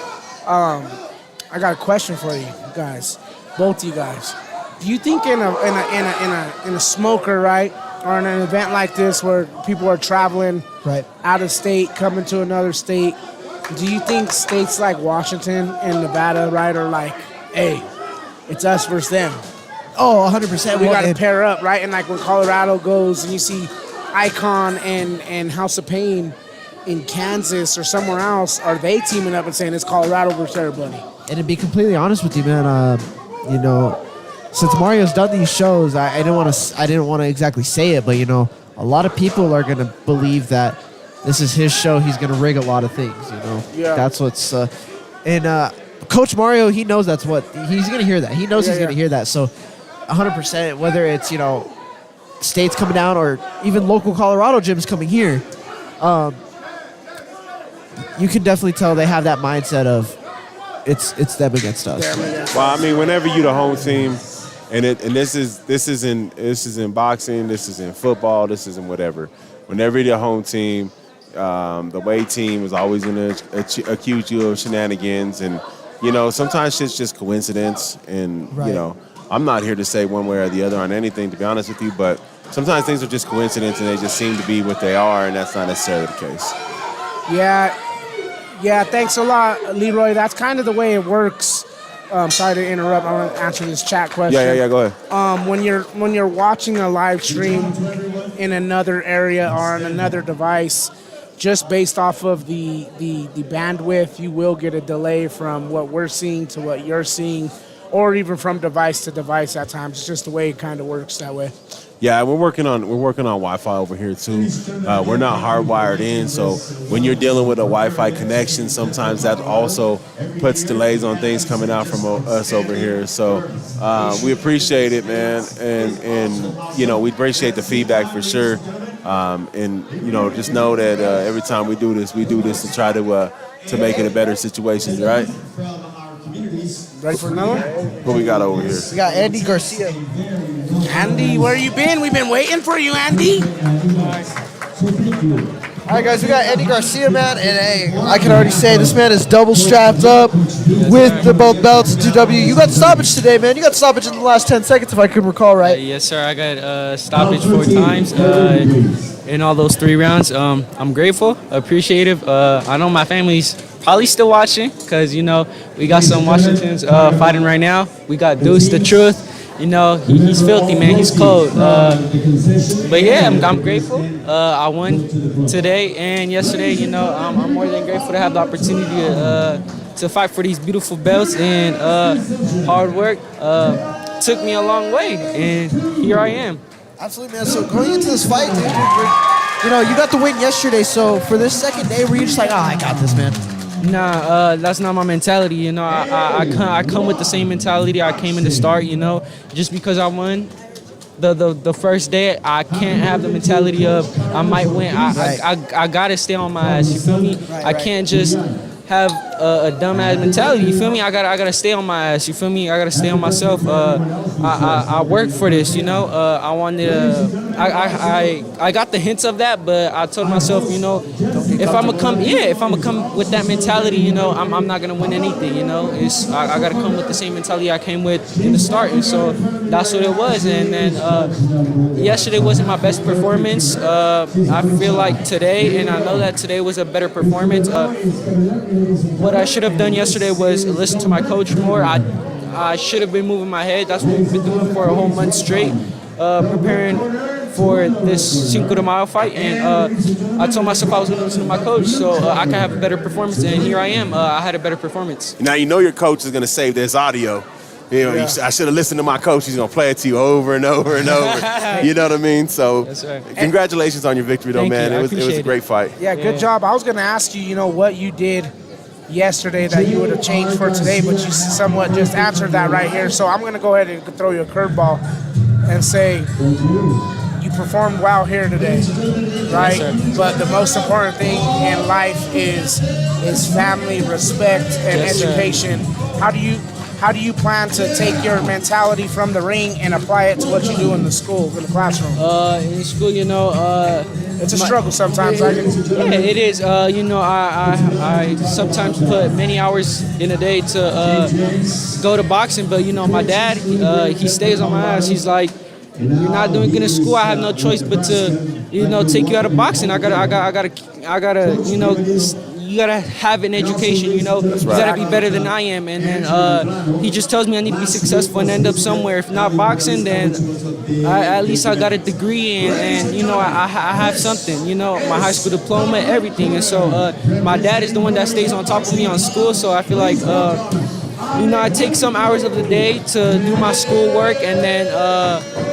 I got a question for you guys, both of you guys. Do you think in a smoker, right, or in an event like this where people are traveling out of state, coming to another state, do you think states like Washington and Nevada, right, are like, hey, it's us versus them? Oh, 100%. We got to pair up, right? And like when Colorado goes and you see Icon and House of Pain in Kansas or somewhere else, are they teaming up and saying it's Colorado versus everybody? And to be completely honest with you, man, since Mario's done these shows, I didn't want to exactly say it, but a lot of people are gonna believe that this is his show. He's gonna rig a lot of things. Yeah. That's what's and Coach Mario, he knows that's what he's gonna hear. That he knows he's gonna hear that. So, 100%, whether it's states coming down or even local Colorado gyms coming here, you can definitely tell they have that mindset of. It's them against us. Well, I mean, whenever you the home team, and this is in boxing, this is in football, this is in whatever. Whenever you're the home team, the away team is always going to accuse you of shenanigans, and sometimes shit's just coincidence. And I'm not here to say one way or the other on anything, to be honest with you, but sometimes things are just coincidence, and they just seem to be what they are, and that's not necessarily the case. Yeah, thanks a lot, Leroy. That's kind of the way it works. Sorry to interrupt. I want to answer this chat question. Yeah, go ahead. When you're watching a live stream in another area or on another device, just based off of the bandwidth, you will get a delay from what we're seeing to what you're seeing, or even from device to device at times. It's just the way it kind of works that way. Yeah, we're working on Wi-Fi over here too. We're not hardwired in, so when you're dealing with a Wi-Fi connection, sometimes that also puts delays on things coming out from us over here. So we appreciate it, man, and we appreciate the feedback for sure. And just know that every time we do this to try to make it a better situation, right? Ready for another? What we got over here? We got Andy Garcia. Andy, where you been? We've been waiting for you, Andy. All right, guys, we got Andy Garcia, man, and hey, I can already say this man is double strapped up with the both belts in 2W. You got stoppage today, man. You got stoppage in the last 10 seconds, if I can recall right. Yes, sir. I got stoppage 4 times in all those 3 rounds. I'm grateful, appreciative. I know my family's probably still watching because, we got some Washingtons fighting right now. We got Deuce the Truth. He's filthy, man. He's cold. But yeah, I'm grateful. I won today and yesterday. I'm more than grateful to have the opportunity to fight for these beautiful belts, and hard work took me a long way, and here I am. Absolutely, man. So going into this fight, dude, you got the win yesterday. So for this second day, were you just like, I got this, man? Nah, that's not my mentality. I come with the same mentality I came in to start. Just because I won, the first day, I can't have the mentality of I might win. I gotta stay on my ass. You feel me? I can't just have a dumbass mentality. You feel me? I gotta stay on my ass. You feel me? I gotta stay on myself. I worked for this. You know. I wanted. I got the hints of that, but I told myself, you know, if I'm gonna come with that mentality, you know, I'm not gonna win anything. You know, I gotta come with the same mentality I came with in the start, and so that's what it was. And then yesterday wasn't my best performance. I feel like today, and I know that today was a better performance. What I should have done yesterday was listen to my coach more. I should have been moving my head. That's what we've been doing for a whole month straight, preparing for this Cinco de Mayo fight. And I told myself I was going to listen to my coach so I could have a better performance. And here I am. I had a better performance. Now you know your coach is going to save this audio. You know, I should have listened to my coach. He's going to play it to you over and over and over. You know what I mean? So congratulations on your victory, though, man. It was a great fight. Yeah, good job. I was going to ask you, you know, what you did yesterday that you would have changed for today, but you somewhat just answered that right here. So I'm going to go ahead and throw you a curveball and say you performed well here today, right? Yes, but the most important thing in life is family, respect, and education. How do you plan to take your mentality from the ring and apply it to what you do in the school, in the classroom? In school, you know, it's a struggle sometimes. Yeah, it is. You know, I sometimes put many hours in a day to go to boxing, but you know, my dad, he stays on my ass. He's like, you're not doing good in school. I have no choice but to, you know, take you out of boxing. I gotta, you know. You gotta have an education, you know. You gotta be better than I am, and then he just tells me I need to be successful and end up somewhere. If not boxing, then at least I got a degree, and you know I have something, you know, my high school diploma, everything. And so my dad is the one that stays on top of me on school. So I feel like you know, I take some hours of the day to do my schoolwork, and then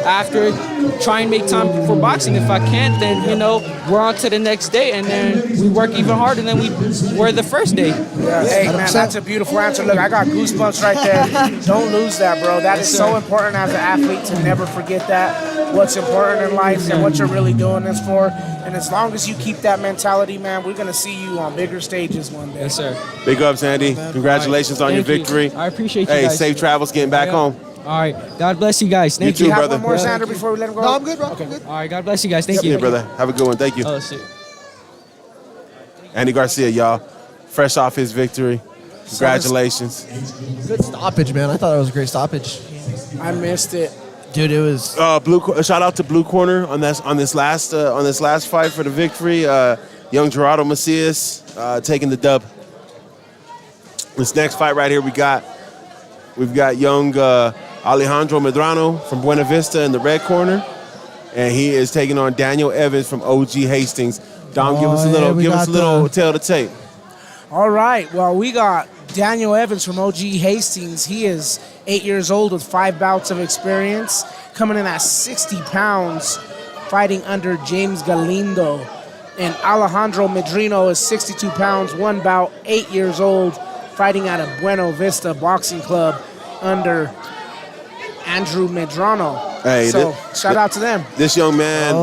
after try and make time for boxing. If I can't, then you know we're on to the next day, and then we work even harder than we were the first day. Yeah, hey man, that's a beautiful answer. Look, I got goosebumps right there. Don't lose that, bro. That is so important as an athlete to never forget that. What's important in life and what you're really doing this for. And as long as you keep that mentality, man, we're gonna see you on bigger stages one day. Yes, sir. Big ups, Andy. Congratulations on your victory. I appreciate you Hey, guys. safe travels getting back home. All right. God bless you guys. Thank You you. too, Have brother. one more, Zander, before we let him go? No, I'm good, bro. Okay. I'm good. All right. God bless you guys. Thank Yeah, you. brother. Have a good one. Thank you. Oh, shit. Andy Garcia, y'all. Fresh off his victory. Congratulations. Good stoppage, man. I thought it was a great stoppage. I missed it. Dude, it was... Shout out to Blue Corner on this last fight for the victory. Young Gerardo Macias taking the dub. This next fight right here, we've got young Alejandro Medrano from Buena Vista in the red corner, and he is taking on Daniel Evans from OG Hastings. Dom, give us a little tail to tape. All right. Well, we got Daniel Evans from OG Hastings. He is 8 years old with 5 bouts of experience, coming in at 60 pounds, fighting under James Galindo. And Alejandro Medrano is 62 pounds, 1 bout, 8 years old, fighting out of Buena Vista Boxing Club under Andrew Medrano. Hey, so shout out to them. This young man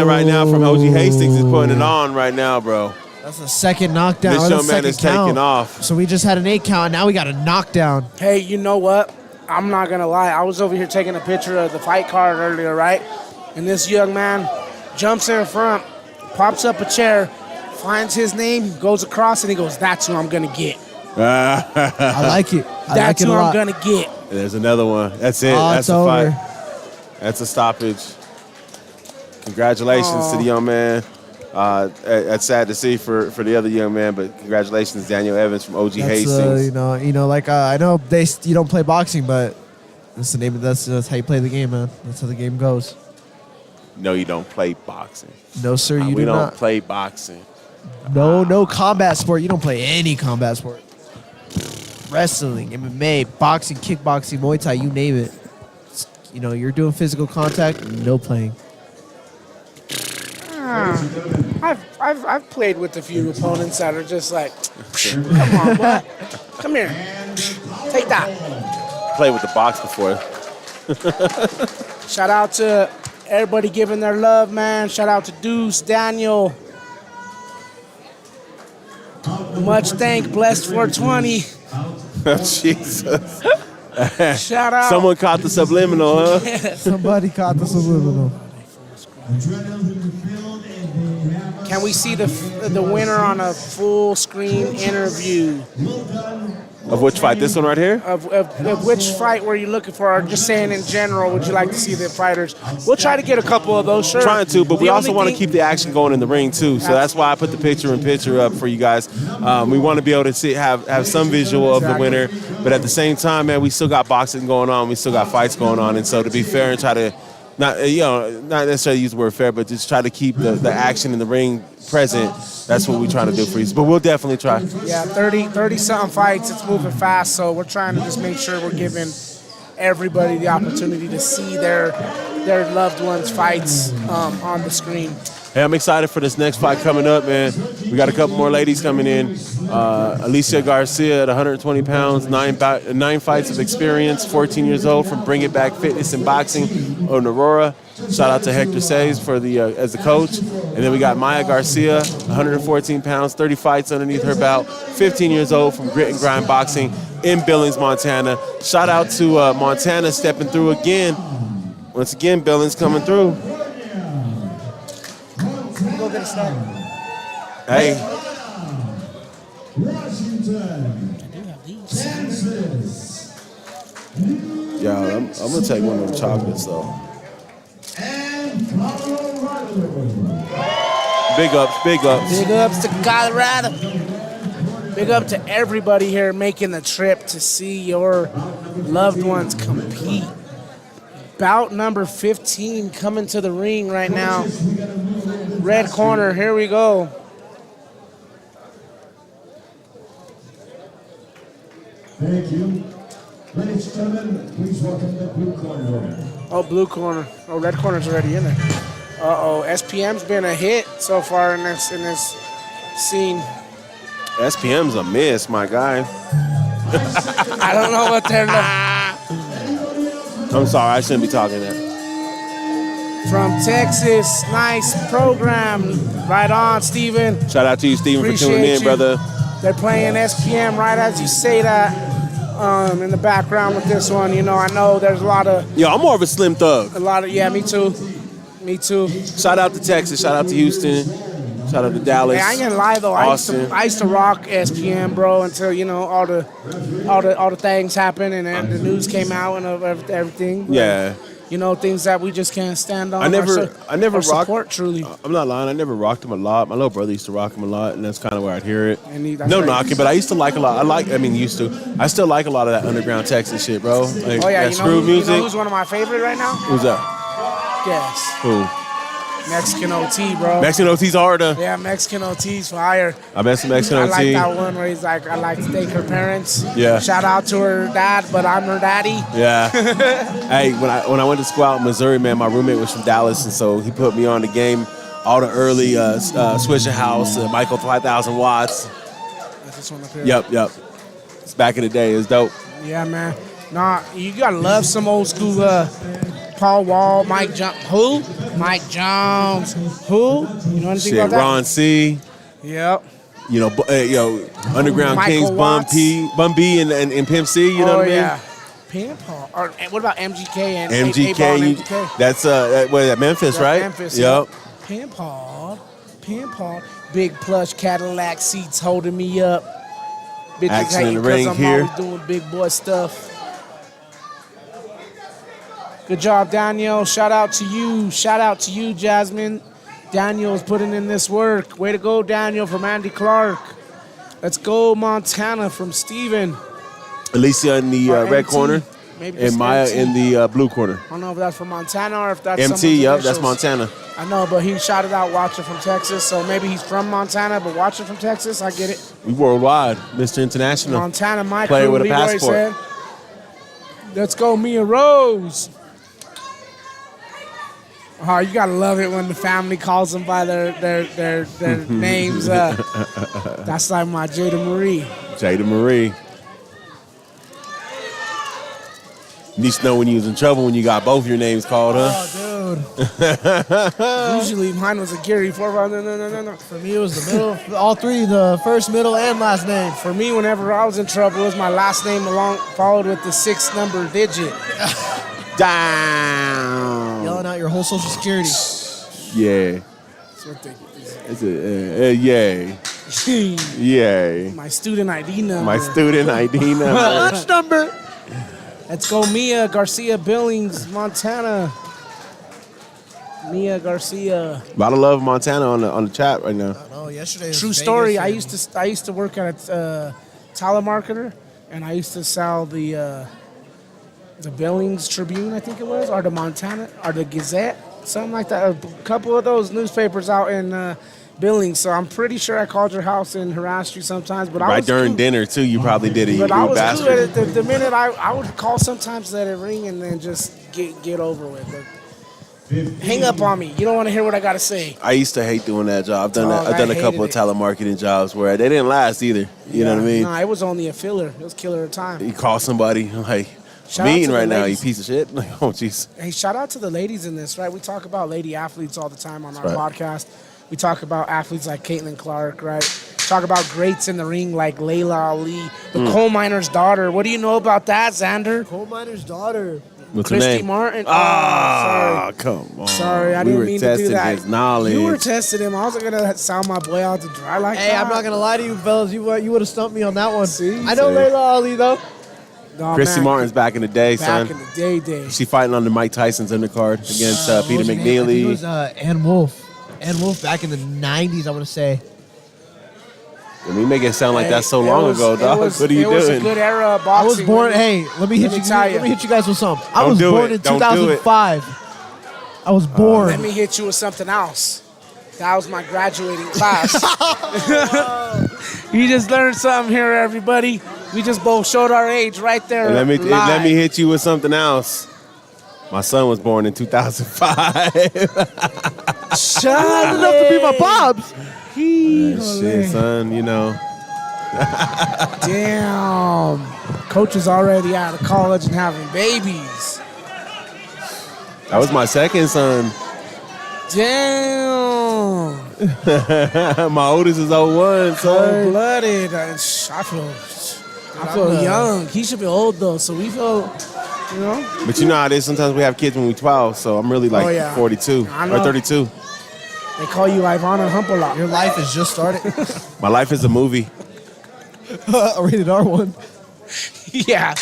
right now from OG Hastings is putting it on right now, bro. That's the second knockdown. This young man is taking off. So we just had an 8 count, and now we got a knockdown. Hey, you know what? I'm not going to lie. I was over here taking a picture of the fight card earlier, right? And this young man jumps in front, pops up a chair, finds his name, goes across, and he goes, that's who I'm going to get. I like it. That's who I'm going to get. There's another one. That's it. Oh, That's it's a over. fight. That's a stoppage. Congratulations to the young man. That's sad to see for the other young man, but congratulations, Daniel Evans from OG Hastings. You know, like I know you don't play boxing, but that's the name of that's how you play the game, man. That's how the game goes. No, you don't play boxing. No, sir, you We do don't not. play boxing. No combat sport. You don't play any combat sport. Wrestling, MMA, boxing, kickboxing, Muay Thai, you name it. You know, you're doing physical contact, no playing. I've played with a few opponents that are just like, come on, boy. Come here. Take that. Played with the box before. Shout out to everybody giving their love, man. Shout out to Deuce, Daniel. Much thank, blessed 420. Jesus. Shout out. Someone caught the subliminal, huh? Somebody caught the subliminal. Can we see the winner on a full screen interview? Of which fight? This one right here? Of which fight were you looking for? Or just saying in general, would you like to see the fighters? We'll try to get a couple of those, sure. Trying to, but we The also only want to thing- keep the action going in the ring too. So that's why I put the picture up for you guys. We want to be able to see have some visual of the winner, but at the same time, man, we still got boxing going on. We still got fights going on, and so to be fair and try to not necessarily use the word fair, but just try to keep the action in the ring present. That's what we're trying to do for you. But we'll definitely try. Yeah, 30-something fights. It's moving fast, so we're trying to just make sure we're giving everybody the opportunity to see their loved ones' fights on the screen. Hey, I'm excited for this next fight coming up, man. We got a couple more ladies coming in. Alicia Garcia at 120 pounds, 9 fights of experience, 14 years old from Bring It Back Fitness and Boxing on Aurora. Shout out to Hector Says for as the coach. And then we got Maya Garcia, 114 pounds, 30 fights underneath her belt, 15 years old from Grit and Grind Boxing in Billings, Montana. Shout out to Montana stepping through again. Once again, Billings coming through. Go get a snack. Hey. Yeah, I'm gonna take one of them chocolates though. Big ups, big ups. Big ups to Colorado. Big up to everybody here making the trip to see your loved ones compete. Bout number 15 coming to the ring right now. Red corner, here we go. Thank you. Ladies and gentlemen, please welcome the blue corner. Oh, blue corner. Oh, red corner's already in there. Uh-oh, SPM's been a hit so far in this scene. SPM's a miss, my guy. I don't know what they're I'm sorry, I shouldn't be talking that. From Texas. Nice program. Right on, Steven. Shout out to you, Steven, for tuning Appreciate in, you. brother. They're playing SPM right as you say that in the background with this one. You know, I know there's a lot of, Yo, I'm more of a Slim Thug. yeah, me too. Me too. Shout out to Texas, shout out to Houston, shout out to Dallas. Hey, I ain't gonna lie though, Austin. I used to rock SPM, bro, until you know all the things happened and then the news came out and of everything. Yeah. You know, things that we just can't stand on. I never or rocked. support truly. I'm not lying. I never rocked him a lot. My little brother used to rock him a lot, and that's kind of where I'd hear it. That's No right. knocking, but I used to like a lot. Used to. I still like a lot of that underground Texas shit, bro. Like, Oh yeah, that you know, screw music. you know who's one of my favorite right now? Who's that? Guess. Who? Mexican OT, bro. Mexican OT's harder. Yeah, Mexican OT's fire. I met some Mexican I OT. like that one where he's like, I like to thank her parents. Yeah. Shout out to her dad, but I'm her daddy. Yeah. Hey, when I went to school out in Missouri, man, my roommate was from Dallas, and so he put me on the game, all the early Swisher House, Michael 5000 watts. That's this one up here. Yep. It's back in the day. It's dope. Yeah, man. Nah, you gotta love some old school Paul Wall, Mike Jones. Who? Mike Jones. Who? You know anything Shit, about that? Ron C. Yep. You know, Underground Michael Kings, Watts. Bun B, and Pimp C. You know what I mean? Yeah. Pimp Paul. Or and what about MGK and MGK. A-Ball and MGK? That's Memphis, Yeah, right? Memphis, Yep. Pimp Paul. Big plush Cadillac seats holding me up. Bitches Action in hating the ring I'm here. always doing big boy stuff. Good job, Daniel. Shout out to you, Jasmine. Daniel's putting in this work. Way to go, Daniel, from Andy Clark. Let's go, Montana, from Steven. Alicia in the Or red MT. corner, Maybe and just Maya MT. in the blue corner. I don't know if that's from Montana or if that's MT, someone's yep, initials. that's Montana. I know, but he shouted out watching from Texas, so maybe he's from Montana, but watching from Texas, I get it. We worldwide, Mr. International. Montana, my Player crew, with a Leroy passport. said. Let's go, Mia Rose. Oh, you gotta love it when the family calls them by their names. That's like my Jada Marie. Jada Marie. You used to know when you was in trouble when you got both your names called, huh? Oh, dude. Usually mine was Aguirre. No. For me, it was the middle. All three, the first, middle, and last name. For me, whenever I was in trouble, it was my last name followed with the 6th number digit. Down. Yelling out your whole social security. Yeah. That's what they It's yay. Yay. My student ID number. My student ID number. Lunch number. Let's go, Mia Garcia Billings, Montana. Mia Garcia. A lot of love Montana on the chat right now. Oh, yesterday. True story. I used to work at a telemarketer, and I used to sell the Billings Tribune, I think it was, or the Montana, or the Gazette, something like that. A couple of those newspapers out in Billings. So I'm pretty sure I called your house and harassed you sometimes. But I was during cool. dinner too, you probably did it. You But I was bastard. cool at it. The minute I would call sometimes, let it ring, and then just get over with. But hang up on me. You don't want to hear what I got to say. I used to hate doing that job. I've done Dog, I've done I a couple of hated it. telemarketing jobs where they didn't last either. You know what I mean? Nah, it was only a filler. It was killer at a time. You call somebody like Shout out to meeting the right now, you ladies. piece of shit. Like, oh jeez. Hey, shout out to the ladies in this, right? We talk about lady athletes all the time on our That's right. podcast. We talk about athletes like Caitlin Clark, right? Talk about greats in the ring like Layla Ali, the coal miner's daughter. What do you know about that, Zander? Coal miner's daughter. What's her Christy name? Martin. Ah, come on. Sorry, I we didn't were mean to do testing that. his knowledge. You were testing him. I wasn't gonna sound my boy out to dry like Hey, that. I'm not gonna lie to you, fellas. You would have stumped me on that one. See? I know See? Layla Ali though. No, Christy man, Martin's back in the day, back son. in the day. She fighting under Mike Tyson's undercard against What Peter was her name? I think McNeely. It was Ann Wolf. Ann Wolf back in the 90s, I want to say. I mean, you make it sound like that's so It long was- ago, it dog. was- What are you It was a doing? good era of I boxing. was born. Let me- Hey, let me hit let me tell Let me hit you guys with something. I Don't was do born it. in Don't do it. 2005. I was born. Let me hit you with something else. That was my graduating class. You just learned something here, everybody. We just both showed our age right there. And let me live. hit you with something else. My son was born in 2005. Shut enough to be my pops. Shit, son, you know. Damn. Coach is already out of college and having babies. That was my second son. Damn. My oldest is 01, son. Cold-blooded. I feel young. He should be old, though, so we feel, you know. But you know how it is. Sometimes we have kids when we're 12, so I'm really like Oh, yeah. 42 I or know. 32. They call you Ivana Humpalot. Your life has just started. My life is a movie. A rated R one. Yeah.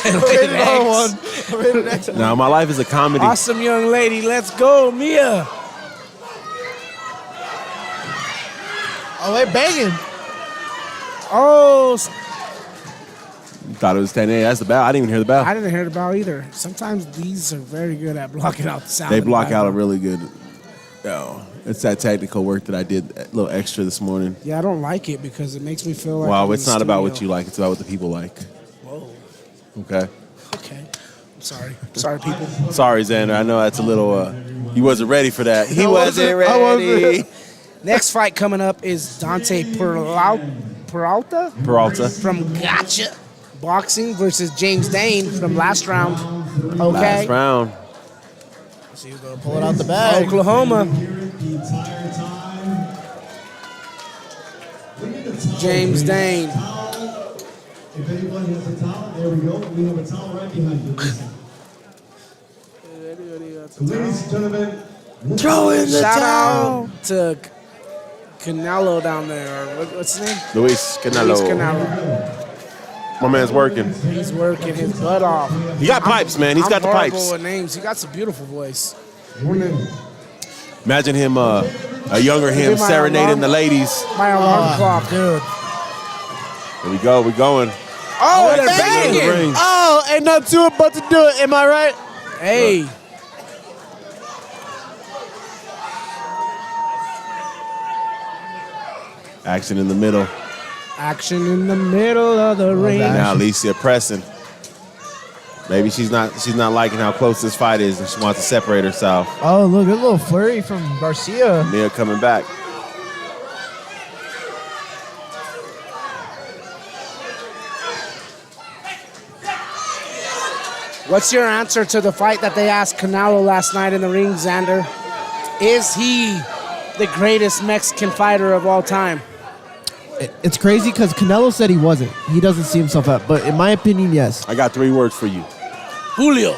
Rated R one. A rated X. Now, my life is a comedy. Awesome young lady. Let's go, Mia. Oh, they banging. Oh, You thought it was 10 That's the bell. I didn't even hear the bell. I didn't hear the bell either. Sometimes these are very good at blocking out the sound. They in the block out a background. really good. Oh, it's that technical work that I did a little extra this morning. Yeah, I don't like it because it makes me feel like. Wow, I'm in it's the not about what studio. you like. It's about what the people like. Whoa. Okay. Okay. I'm sorry. Sorry, people. Sorry, Xander. I know that's a little. You wasn't ready for that. He I wasn't wasn't. I ready. wasn't. Next fight coming up is Dante Peralta Peralta. from Gotcha Boxing versus James Dane from last round. Okay. Last round. See who's gonna pull it out the bag. Oklahoma. James Dane. If anybody has a towel, there we go. We have a towel right behind you. Listen. Ladies and gentlemen, Throw in the Shout towel. out to Canelo down there. Or what's his name? Luis Canelo. Luis Canelo. My man's working. He's working his butt off. He got pipes, man. He's I'm got the horrible pipes. with names. He got some beautiful voice. Imagine him, a younger him, Give my serenading alarm- the ladies. My alarm clock. Dude. Here we go. We're going. Oh, they're Banging. banging. Ring. Oh, ain't nothing to it but to do it. Am I right? Hey. Action in the middle. Action in the middle of the ring. Now Alicia pressing. Maybe she's not liking how close this fight is, and she wants to separate herself. Oh, look, a little flurry from Garcia. Mia coming back. What's your answer to the fight that they asked Canelo last night in the ring, Zander? Is he the greatest Mexican fighter of all time? It's crazy because Canelo said he wasn't. He doesn't see himself up. But in my opinion, yes. I got 3 words for you. Julio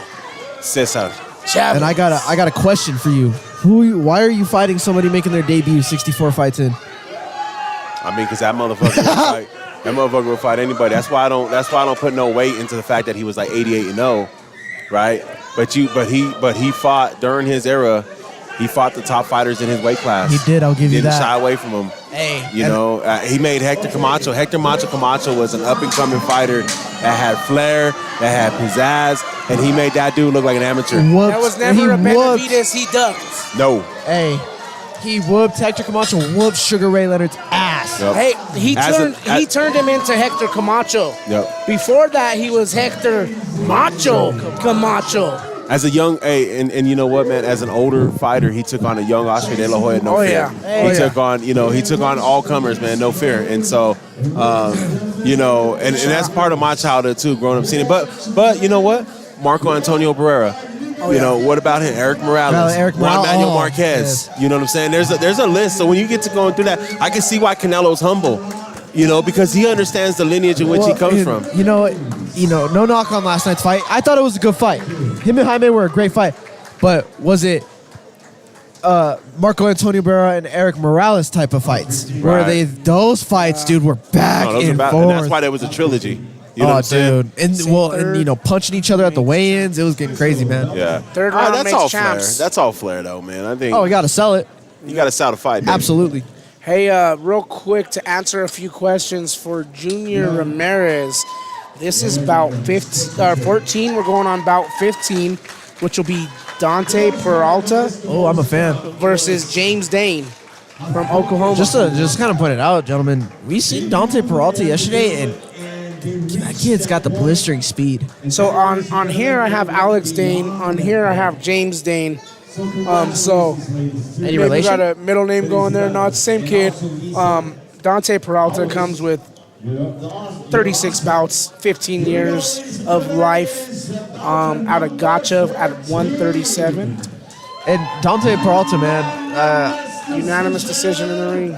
Cesar. Chavez. And I got a question for you. Why are you fighting somebody making their debut 64 fights in? I mean, because that motherfucker will fight. That motherfucker will fight anybody. That's why I don't put no weight into the fact that he was like 88-0, right? But he fought during his era. He fought the top fighters in his weight class. He did. I'll give you that. Didn't shy away from him. Hey, He made Hector Camacho. Hector Macho Camacho was an up-and-coming fighter that had flair, that had pizzazz, and he made that dude look like an amateur. That was never a Benavidez. He ducked. No. Hey, he whooped Hector Camacho, whooped Sugar Ray Leonard's ass. Yep. Hey, he turned him into Hector Camacho. Yep. Before that, he was Hector Macho Camacho. As a young, and you know what, man? As an older fighter, he took on a young Oscar De La Hoya, no fear. Yeah. He took on all comers, man, no fear. And so, and that's part of my childhood too, growing up seeing it. But you know what? Marco Antonio Barrera. What about him? Eric Morales, Juan Manuel Marquez. Yes. You know what I'm saying? There's a list. So when you get to going through that, I can see why Canelo's humble. Because he understands the lineage in which he comes from. No knock on last night's fight. I thought it was a good fight. Him and Jaime were a great fight. But was it Marco Antonio Barrera and Eric Morales type of fights? Right. Those fights, dude, were back and forth. And that's why there was a trilogy. You know what I'm saying? And punching each other at the weigh-ins, it was getting crazy, man. Yeah. Third round that's makes all champs. flair. That's all flair, though, man. I think. Oh, we got to sell it. You got to sell the fight, baby. Absolutely. Hey, real quick to answer a few questions for Junior Ramirez. This is bout 14. We're going on bout 15, which will be Dante Peralta. Oh, I'm a fan. Versus James Dane from Oklahoma. Just kind of point it out, gentlemen. We seen Dante Peralta yesterday, and that kid's got the blistering speed. So on here I have Alex Dane. On here I have James Dane. Any relation? We got a middle name going there. No, it's the same kid. Dante Peralta comes with 36 bouts, 15 years of life out of Gotcha at 137. And Dante Peralta, man. Unanimous decision in the ring.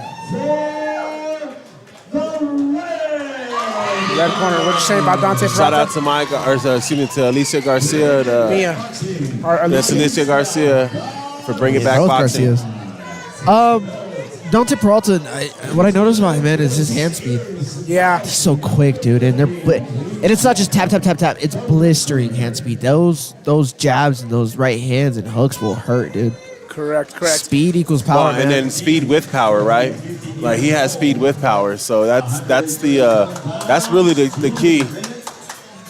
Red corner, what you saying about Dante Peralta? Shout out to to Alicia Garcia. That's Alicia Garcia for bringing back boxing. Dante Peralta, what I noticed about him, man, is his hand speed. Yeah. He's so quick, dude. And it's not just tap, tap, tap, tap. It's blistering hand speed. Those jabs and those right hands and hooks will hurt, dude. Correct. Speed equals power, man. And then speed with power, right? Like he has speed with power. So that's really the key.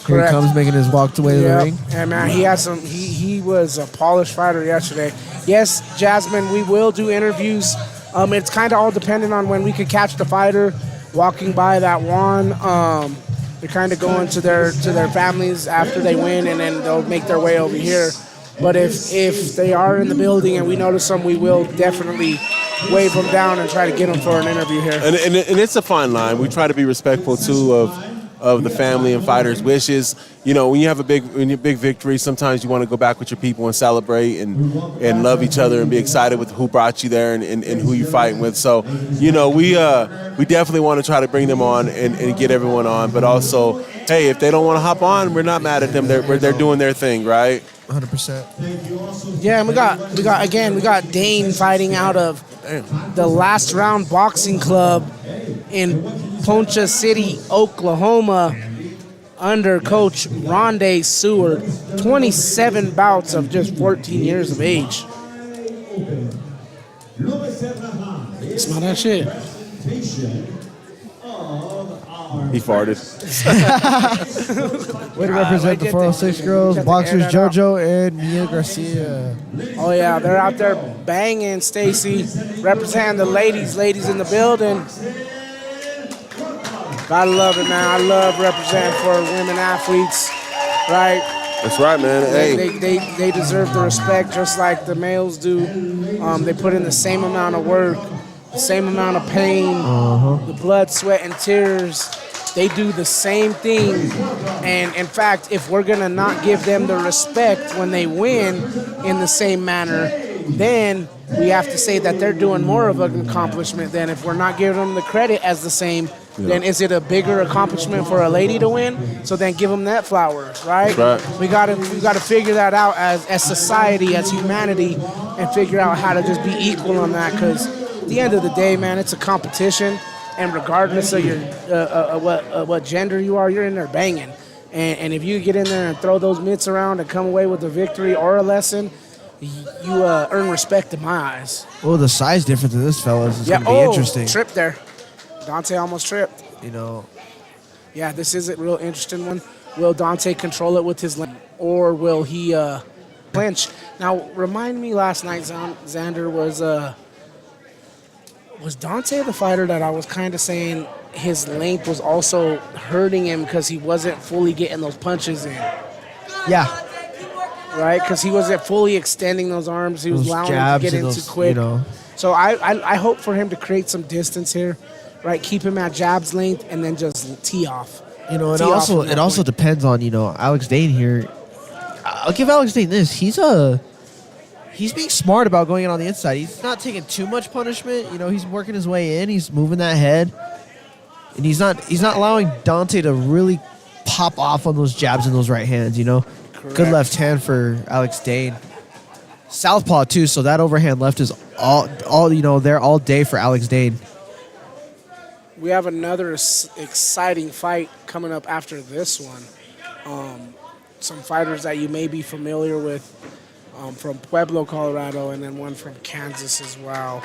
Here he comes making his walk to way to the ring. And man, he was a polished fighter yesterday. Yes, Jasmine, we will do interviews. It's kind of all dependent on when we could catch the fighter walking by that one. They're kind of going to their families after they win, and then they'll make their way over here. But if they are in the building and we notice them, we will definitely wave them down and try to get them for an interview here. And it's a fine line. We try to be respectful too of the family and fighters' wishes. When you have a big victory, sometimes you want to go back with your people and celebrate and love each other and be excited with who brought you there and who you're fighting with. So, we definitely want to try to bring them on and get everyone on. But also, hey, if they don't want to hop on, we're not mad at them. They're doing their thing, right? 100%. Yeah, and we got Dane fighting out of the Last Round Boxing Club in Poncha City, Oklahoma, under Coach Rondé Seward. 27 bouts of just 14 years of age. Smell that shit. He farted. Way to represent the 406 girls, boxers JoJo and Mia Garcia. Oh yeah, they're out there banging, Stacy. Representing the ladies in the building. Gotta love it, man. I love representing for women athletes, right? That's right, man. Hey, they deserve the respect just like the males do. They put in the same amount of work, the same amount of pain, the blood, sweat, and tears they do the same thing. And in fact, if we're gonna not give them the respect when they win in the same manner, then we have to say that they're doing more of an accomplishment than if we're not giving them the credit as the same. Then is it a bigger accomplishment for a lady to win? So then give them that flowers, right? We gotta figure that out as society, as humanity, and figure out how to just be equal on that. Because at the end of the day, man, it's a competition, and regardless of your what gender you are, you're in there banging. And if you get in there and throw those mitts around and come away with a victory or a lesson, you earn respect in my eyes. Well, the size difference in this fellas is going to be interesting. Tripped there. Dante almost tripped. You know. Yeah, this is a real interesting one. Will Dante control it with his lane, or will he clinch? Now, remind me, last night, Zander, was Dante the fighter that I was kind of saying his length was also hurting him because he wasn't fully getting those punches in? Yeah. Right? Because he wasn't fully extending those arms. He was allowing him to get in too quick. You know. So I hope for him to create some distance here, right? Keep him at jabs length and then just tee off. You know, and it also depends on, you know, Alex Dane here. I'll give Alex Dane this. He's being smart about going in on the inside. He's not taking too much punishment. You know, he's working his way in. He's moving that head. And he's not allowing Dante to really pop off on those jabs and those right hands, you know. Correct. Good left hand for Alex Dane. Southpaw too, so that overhand left is all you know, there all day for Alex Dane. We have another exciting fight coming up after this one. Some fighters that you may be familiar with from Pueblo, Colorado, and then one from Kansas as well.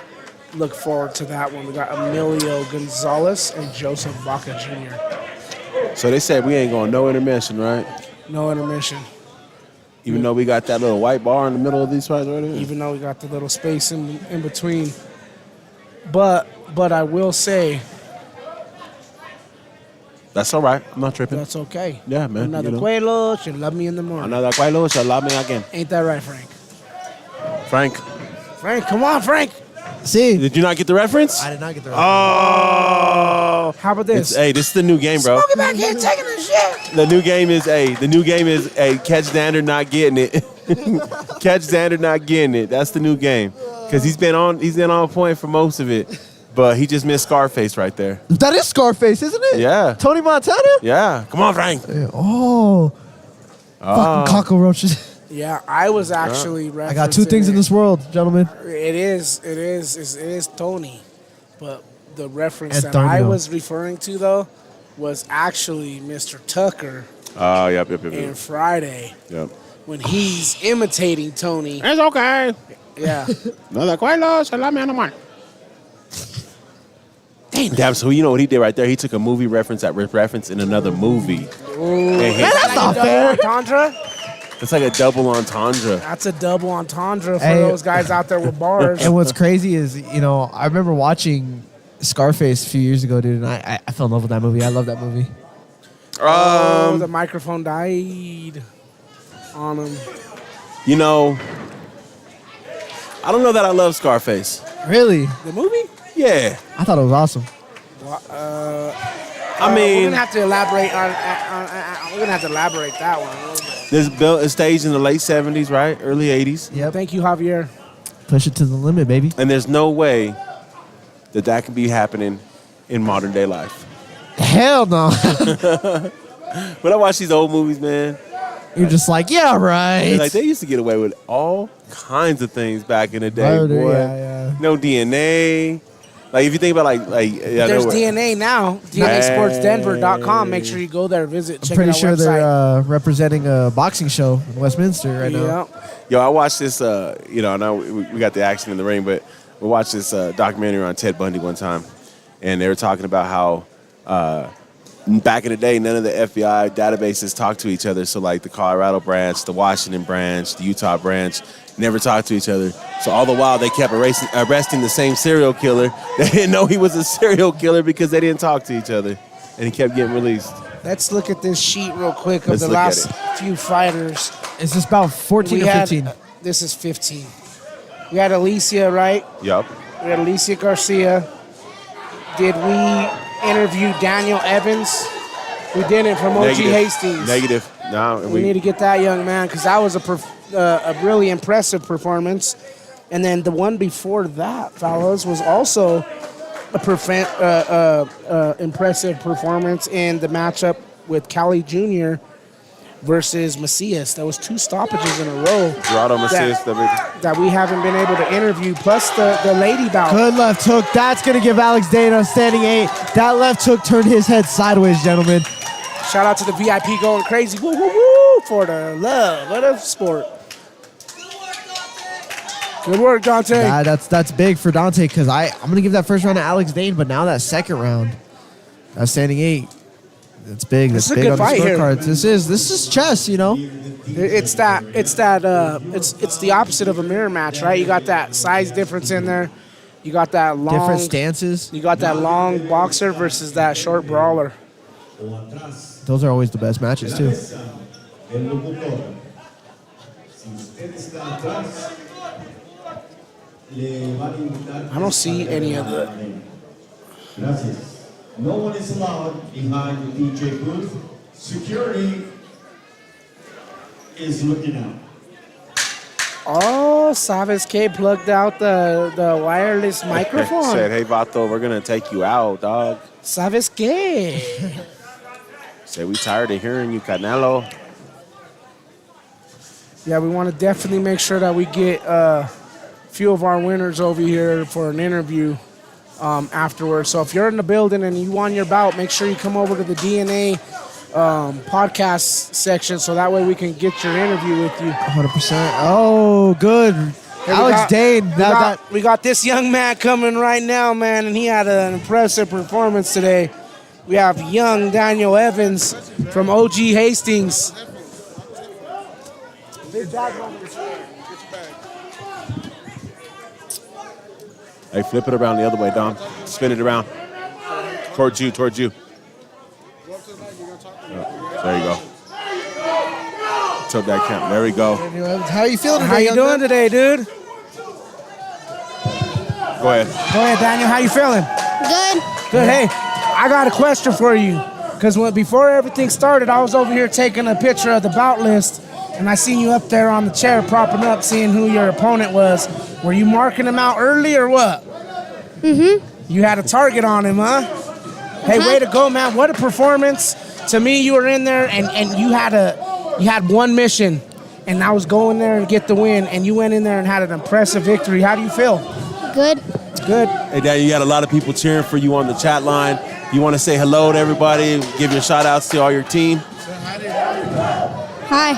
Look forward to that one. We got Emilio Gonzalez and Joseph Baca Jr. So they said we ain't going no intermission, right? No intermission. Even though we got that little white bar in the middle of these fights right here? Even though we got the little space in between. But I will say... That's all right. I'm not tripping. That's okay. Yeah, man. Another Cuelo should love me in the morning. Another Cuelo should love me again. Ain't that right, Frank? Frank, come on, Frank. See? Did you not get the reference? I did not get the reference. Oh. How about this? Hey, this is the new game, bro. Smoking back here taking a shit. The new game is catch Zander not getting it. Catch Zander not getting it. That's the new game. Because he's been on point for most of it. But he just missed Scarface right there. That is Scarface, isn't it? Yeah. Tony Montana? Yeah. Come on, Frank. Oh. Fucking cockroaches. Yeah, I was actually referencing I got two things in this world, gentlemen. It is Tony. But the reference Antonio. that I was referring to, though, was actually Mr. Tucker Oh, yep. in Friday. Yep. When he's imitating Tony. It's okay. Yeah. Another Cuelo should love me in the morning. Damn, so you know what he did right there? He took a movie reference that referenced in another movie. That's not fair. Entendre? It's like a double entendre. That's a double entendre for those guys out there with bars. And what's crazy is, you know, I remember watching Scarface a few years ago, dude, and I fell in love with that movie. I love that movie. The microphone died on him. You know, I don't know that I love Scarface. Really? The movie? Yeah. I thought it was awesome. I mean, we're gonna have to elaborate on we're gonna have to elaborate that one a little bit. this built a stage in the late 70s, right? Early 80s. Yep. Thank you, Javier. Push it to the limit, baby. And there's no way that can be happening in modern day life. Hell no. When I watch these old movies, man, You're just like, yeah, right. like they used to get away with all kinds of things back in the day, Murder, boy. yeah. No DNA. Like if you think about There's DNA now. DNASportsDenver.com. Make sure you go there, visit, check I'm pretty out sure our website. they're representing a boxing show in Westminster right now. Yo, I watched this. Now we got the action in the ring, but we watched this documentary on Ted Bundy one time, and they were talking about how back in the day, none of the FBI databases talked to each other. So like the Colorado branch, the Washington branch, the Utah branch never talked to each other. So all the while they kept arresting the same serial killer. They didn't know he was a serial killer because they didn't talk to each other, and he kept getting released. Let's look at this sheet real quick of the last few fighters. Is this about 14 or 15? This is 15. We had Alicia, right? Yup. We had Alicia Garcia. Did we interview Daniel Evans? We didn't from OG Hastings. Negative. No, We need to get that young man because that was a really impressive performance. And then the one before that, fellas, was also a impressive performance in the matchup with Cali Jr. versus Macias. That was 2 stoppages in a row. Gerardo Macias. That we haven't been able to interview, plus the lady bout. Good left hook. That's going to give Alex Dane a standing 8. That left hook turned his head sideways, gentlemen. Shout out to the VIP going crazy. Woo, woo, woo, for the love of the sport. Good work, Dante. That's big for Dante because I'm going to give that first round to Alex Dane, but now that second round, that standing 8, that's big. That's big on the scorecards. This is chess, you know. It's the opposite of a mirror match, right? You got that size difference in there. You got that long different stances. You got that long boxer versus that short brawler. Those are always the best matches too. I don't see any of the. No one is allowed behind the DJ booth. Security is looking out. Oh, Savas K plugged out the wireless microphone. Said, hey, Vato, we're going to take you out, dog. Savas K. Said, we tired of hearing you, Canelo. Yeah, we want to definitely make sure that we get a few of our winners over here for an interview afterwards. So if you're in the building and you want your bout, make sure you come over to the DNA podcast section so that way we can get your interview with you. 100%. Oh, good. Alex Dane. We got this young man coming right now, man, and he had an impressive performance today. We have young Daniel Evans from OG Hastings. Hey, flip it around the other way, Dom. Spin it around. Towards you. There you go. Tilt that camera. There we go. How are you feeling today? How you doing today, dude? Go ahead. Go ahead, Daniel. How you feeling? Good. Hey, I got a question for you. Because before everything started, I was over here taking a picture of the bout list, and I seen you up there on the chair propping up, seeing who your opponent was. Were you marking him out early or what? Mm-hmm. You had a target on him, huh? Hey, way to go, man. What a performance. To me, you were in there, and you had one mission, and I was going there and get the win, and you went in there and had an impressive victory. How do you feel? Good. Good. Hey, Dad, you got a lot of people cheering for you on the chat line. You want to say hello to everybody, give your shout outs to all your team? Hi.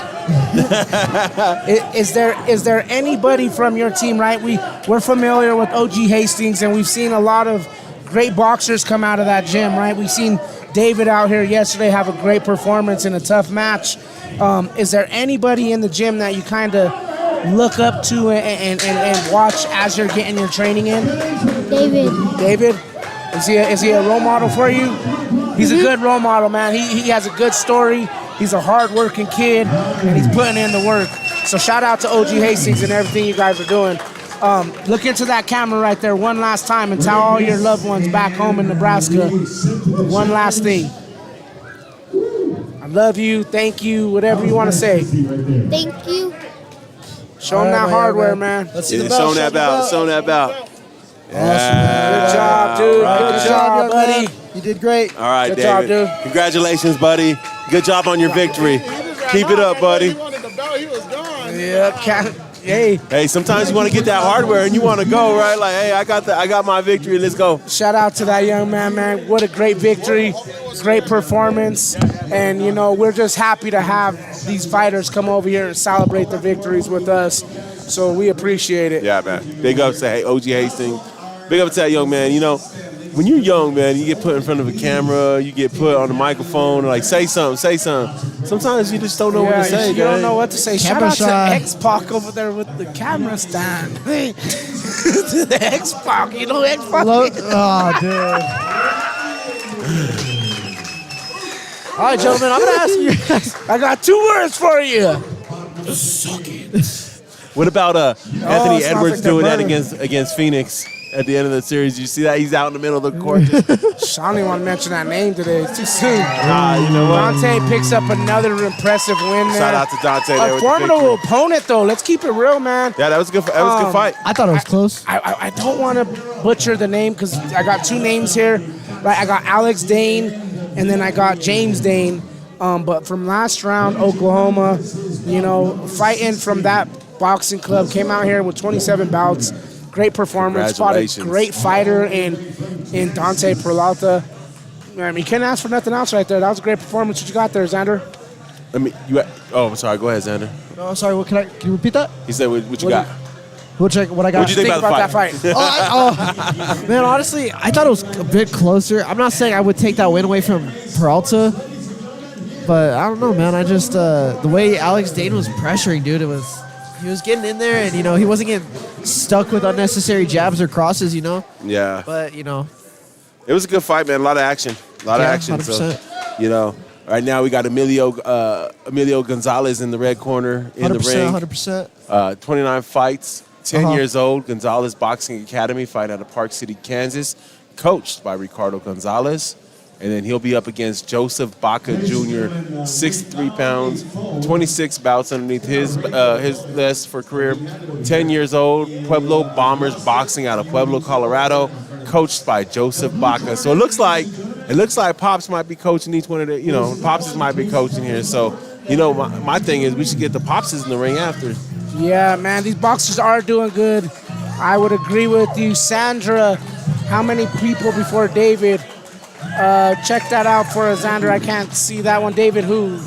Is there anybody from your team, right? We're familiar with OG Hastings, and we've seen a lot of great boxers come out of that gym, right? We've seen David out here yesterday have a great performance in a tough match. Is there anybody in the gym that you kind of look up to and watch as you're getting your training in? David. Is he a role model for you? He's a good role model, man. He has a good story. He's a hard-working kid, and he's putting in the work. So shout out to OG Hastings and everything you guys are doing. Look into that camera right there one last time and tell all your loved ones back home in Nebraska one last thing. I love you. Thank you. Whatever you want to say. Thank you. Show them that hardware, man. Let's see the Show belt. that belt. Good job, dude. Good job, buddy. You did great. All right, Good David. job, dude. Congratulations, buddy. Good job on your victory. Keep it up, buddy. Yeah, Hey, sometimes you want to get that hardware and you want to go, right? Like, hey, I got my victory. Let's go. shout out to that young man. What a great victory, great performance. And, we're just happy to have these fighters come over here and celebrate their victories with us. So we appreciate it. Yeah, man. Big up to OG Hastings. Big up to that young man. When you're young, man, you get put in front of a camera, you get put on the microphone, like, say something. Sometimes you just don't know what to say. You don't know what to say. Camera Shout out shy. to X-Pac over there with the camera stand. The X-Pac, X-Pac. Oh, dude. All right, gentlemen, I'm going to ask you guys. I got 2 words for you. What about Anthony it smells Edwards like they're doing that burning. against Phoenix? at the end of the series. You see that he's out in the middle of the court. Just, I don't even want to mention that name today. It's too soon. you know what? Dante picks up another impressive win there. Shout out to Dante there A with the formidable victory. opponent, though. Let's keep it real, man. Yeah, that was a good. That was a good fight. I thought it was close. I don't want to butcher the name because I got two names here. Right, I got Alex Dane, and then I got James Dane. But from last round, Oklahoma, you know, fighting from that boxing club, came out here with 27 bouts. Great performance. Fought a great fighter in Dante Peralta. I mean, you can't ask for nothing else right there. That was a great performance. What you got there, Zander? I'm sorry. Go ahead, Zander. No, I'm sorry. What can you repeat that? He said, "What you got?" What I got? What'd you think about that fight? Man, honestly, I thought it was a bit closer. I'm not saying I would take that win away from Peralta, but I don't know, man. I just the way Alex Dane was pressuring, dude, he was getting in there, and you know he wasn't getting stuck with unnecessary jabs or crosses, you know. Yeah. But you know, it was a good fight, man. A lot of action. A lot of action. 100%. So, you know, right now we got Emilio Gonzalez in the red corner in the ring. 100%. 29 fights. 10 years old, Gonzalez Boxing Academy, fight out of Park City, Kansas, coached by Ricardo Gonzalez. And then he'll be up against Joseph Baca Jr., 63 pounds, 26 bouts underneath his list for career. 10 years old, Pueblo Bombers Boxing out of Pueblo, Colorado, coached by Joseph Baca. So it looks like Pops might be coaching each one of the, you know, Popses might be coaching here. So, you know, my thing is we should get the Popses in the ring after. Yeah, man, these boxers are doing good. I would agree with you. Sandra, how many people before David? Check that out for Zander. I can't see that one. David who?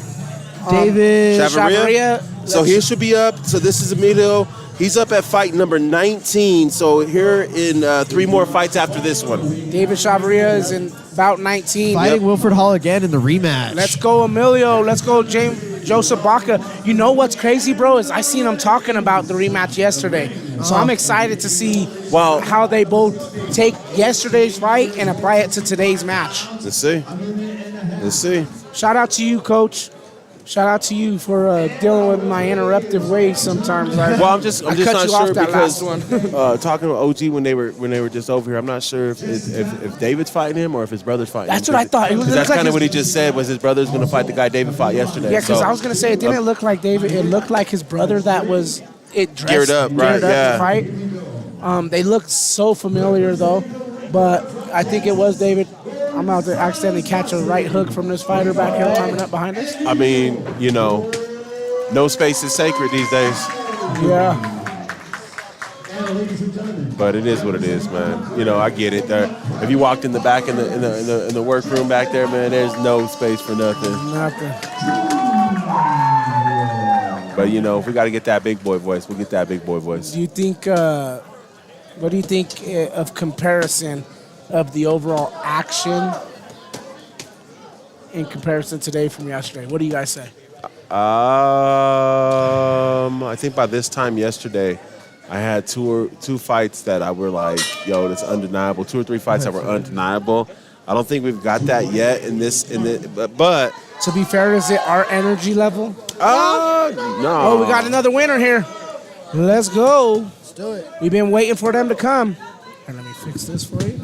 David Chavarria. So he should be up. So this is Emilio. He's up at fight number 19. So here in 3 more fights after this one. David Chavarria is in bout 19. Fighting Wilfred Hall again in the rematch. Let's go, Emilio. Let's go, Joseph Baca. You know what's crazy, bro, is I seen him talking about the rematch yesterday. So I'm excited to see how they both take yesterday's fight and apply it to today's match. Let's see. Shout out to you, Coach. Shout out to you for dealing with my interruptive ways sometimes. Well, I'm just not sure because talking to OG when they were just over here, I'm not sure if David's fighting him or if his brother's fighting him. That's what I thought. Because that's kind of what he just said was his brother's going to fight the guy David fought yesterday. Yeah, because I was going to say it didn't look like David. It looked like his brother that was geared up to fight. They looked so familiar though, but I think it was David. I'm about to accidentally catch a right hook from this fighter back here coming up behind us. I mean, you know, no space is sacred these days. Yeah. But it is what it is, man. You know, I get it. If you walked in the back in the workroom back there, man, there's no space for nothing. But you know, if we got to get that big boy voice, we'll get that big boy voice. Do you think? What do you think of comparison of the overall action in comparison today from yesterday? What do you guys say? I think by this time yesterday, I had two fights that I were like, yo, that's undeniable. 2 or 3 fights that were undeniable. I don't think we've got that yet but to be fair, is it our energy level? No. Oh, we got another winner here. Let's go. Let's do it. We've been waiting for them to come. And let me fix this for you.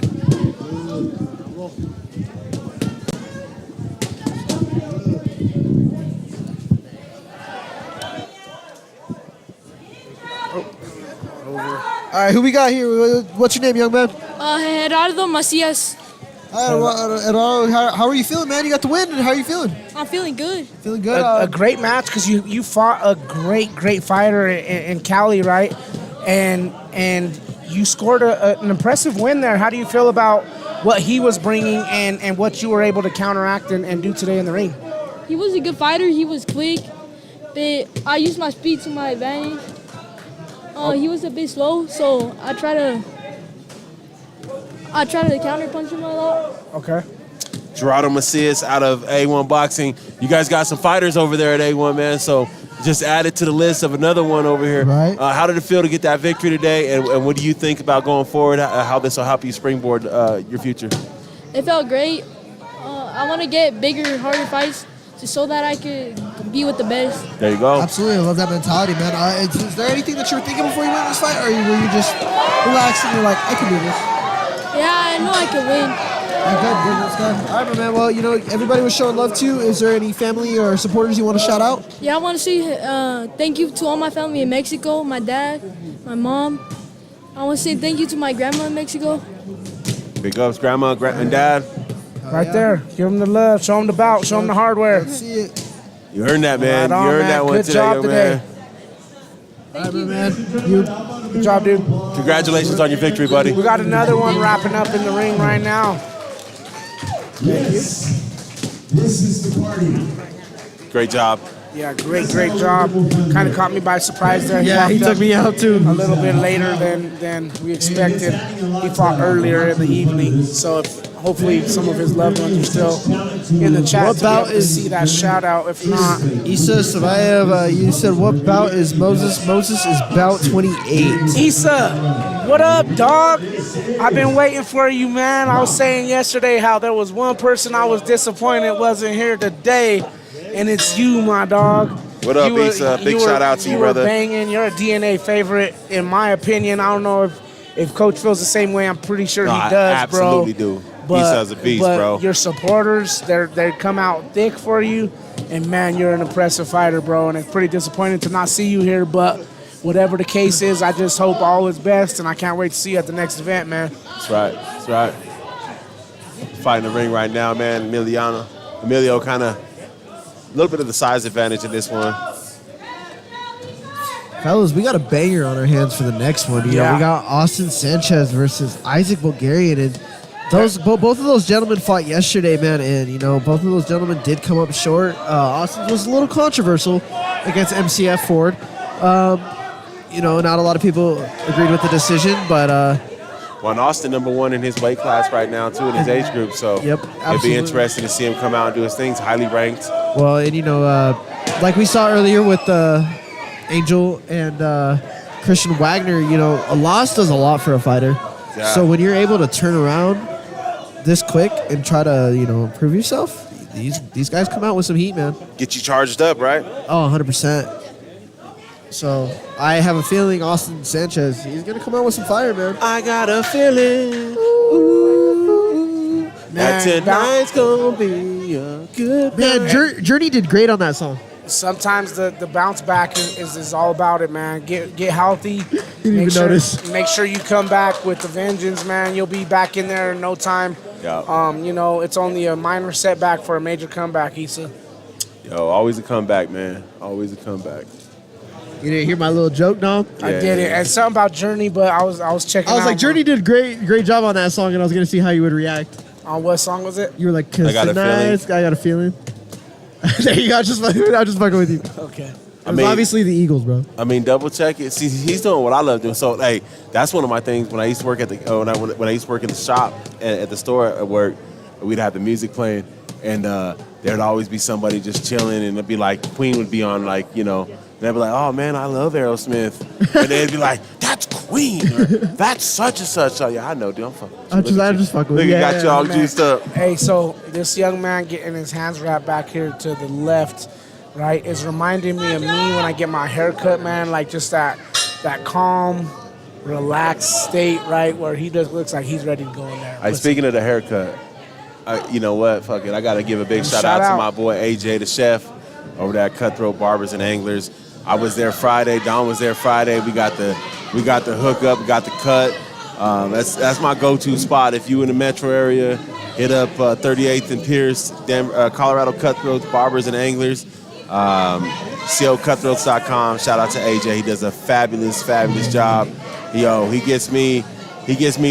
All right, who we got here? What's your name, young man? Gerardo Macias. How are you feeling, man? You got the win. How are you feeling? I'm feeling good. Feeling good. A great match because you fought a great fighter in Cali, right? And you scored an impressive win there. How do you feel about what he was bringing and what you were able to counteract and do today in the ring? He was a good fighter. He was quick, but I used my speed to my advantage. He was a bit slow, so I try to counter punch him a lot. Okay. Gerardo Macias out of A1 Boxing. You guys got some fighters over there at A1, man, so just add it to the list of another one over here. Right. How did it feel to get that victory today, and what do you think about going forward, how this will help you springboard your future? It felt great. I want to get bigger, harder fights so that I could be with the best. There you go. Absolutely, I love that mentality, man. Is there anything that you were thinking before you went in this fight, or were you just relaxed and you're like, I can do this? Yeah, I know I can win. Good, that's good. All right, man. Well, everybody was showing love to you. Is there any family or supporters you want to shout out? Yeah, I want to say thank you to all my family in Mexico, my dad, my mom. I want to say thank you to my grandma in Mexico. Big ups, grandma, and dad. Right there. Give them the love. Show them the bout. Show them the hardware. Let's see it. You earned that, man. Right on, you earned man. that one Good today, job young today. man. All right, man. Good job, dude. Congratulations on your victory, buddy. We got another one wrapping up in the ring right now. Yes. This is the party. Great job. Yeah, great job. Kind of caught me by surprise there. Yeah, he walked took up me out too. a little bit later than we expected. He fought earlier in the evening, so hopefully some of his loved ones are still in the chat What to be bout able to is- see that shout out. If not, Issa Savayev, you said what bout is Moses? Moses is bout 28. Issa, what up, dog? I've been waiting for you, man. I was saying yesterday how there was one person I was disappointed wasn't here today, and it's you, my dog. What up, Issa? Big shout out to you, brother. You were banging. You're a DNA favorite, in my opinion. I don't know if Coach feels the same way. I'm pretty sure No, he I does, absolutely bro. do. Issa's a beast, but bro. Your supporters, they come out thick for you, and man, you're an impressive fighter, bro. And it's pretty disappointing to not see you here, but whatever the case is, I just hope all is best, and I can't wait to see you at the next event, man. That's right. That's right. Fighting the ring right now, man. Emilio kind of a little bit of the size advantage in this one. Fellas, we got a banger on our hands for the next one. You know, we got Austin Sanchez versus Isaac Bulgarian, and both of those gentlemen fought yesterday, man. And both of those gentlemen did come up short. Austin was a little controversial against MCF Ford. Not a lot of people agreed with the decision, but Well, Austin #1 in his weight class right now too, in his age group. So Yep, it'd be absolutely. interesting to see him come out and do his things. Highly ranked. well, and like we saw earlier with Angel and Christian Wagner, a loss does a lot for a fighter. Yeah. So when you're able to turn around this quick and try to, improve yourself, these guys come out with some heat, man. Get you charged up, right? Oh, 100%. So I have a feeling Austin Sanchez, he's going to come out with some fire, man. I got a feeling that tonight's gonna be a good Man, Journey did great on that song. Sometimes the bounce back is all about it, man. Get healthy. Didn't even notice. Make sure you come back with the vengeance, man. You'll be back in there in no time. Yeah. It's only a minor setback for a major comeback, Issa. Yo, always a comeback, man. Always a comeback. You didn't hear my little joke, Dom? I get it. And something about Journey, but I was checking. I was out like, Journey did great job on that song, and I was going to see how you would react. On what song was it? You were like, 'cause I got a tonight, I got a feeling. There you go. I'm just fucking with you. Okay. It was obviously the Eagles, bro. I mean, double check it. See, he's doing what I love doing. So, hey, that's one of my things. When I used to work at the when I used to work in the shop at the store at work, we'd have the music playing, and there'd always be somebody just chilling, and it'd be like Queen would be on, like, they'd be like, "Oh man, I love Aerosmith," and they'd be like, "That's Queen, or that's such and such." Oh yeah, I know, dude. I'm fucking. I'm just fucking with Look, you. got you all man. juiced up. Hey, so this young man getting his hands wrapped back here to the left, right, is reminding me of me when I get my hair cut, man. Like just that calm, relaxed state, right, where he just looks like he's ready to go in there. Hey, speaking of the haircut, you know what? Fuck it. I got to give a big shout out to my boy AJ, the chef, over there at Cutthroat Barbers and Anglers. I was there Friday. Don was there Friday. We got the hookup. We got the cut. That's my go-to spot. If you in the metro area, hit up 38th and Pierce, Colorado Cutthroats Barbers and Anglers. COCutthroats.com. Shout out to AJ. He does a fabulous job. He gets me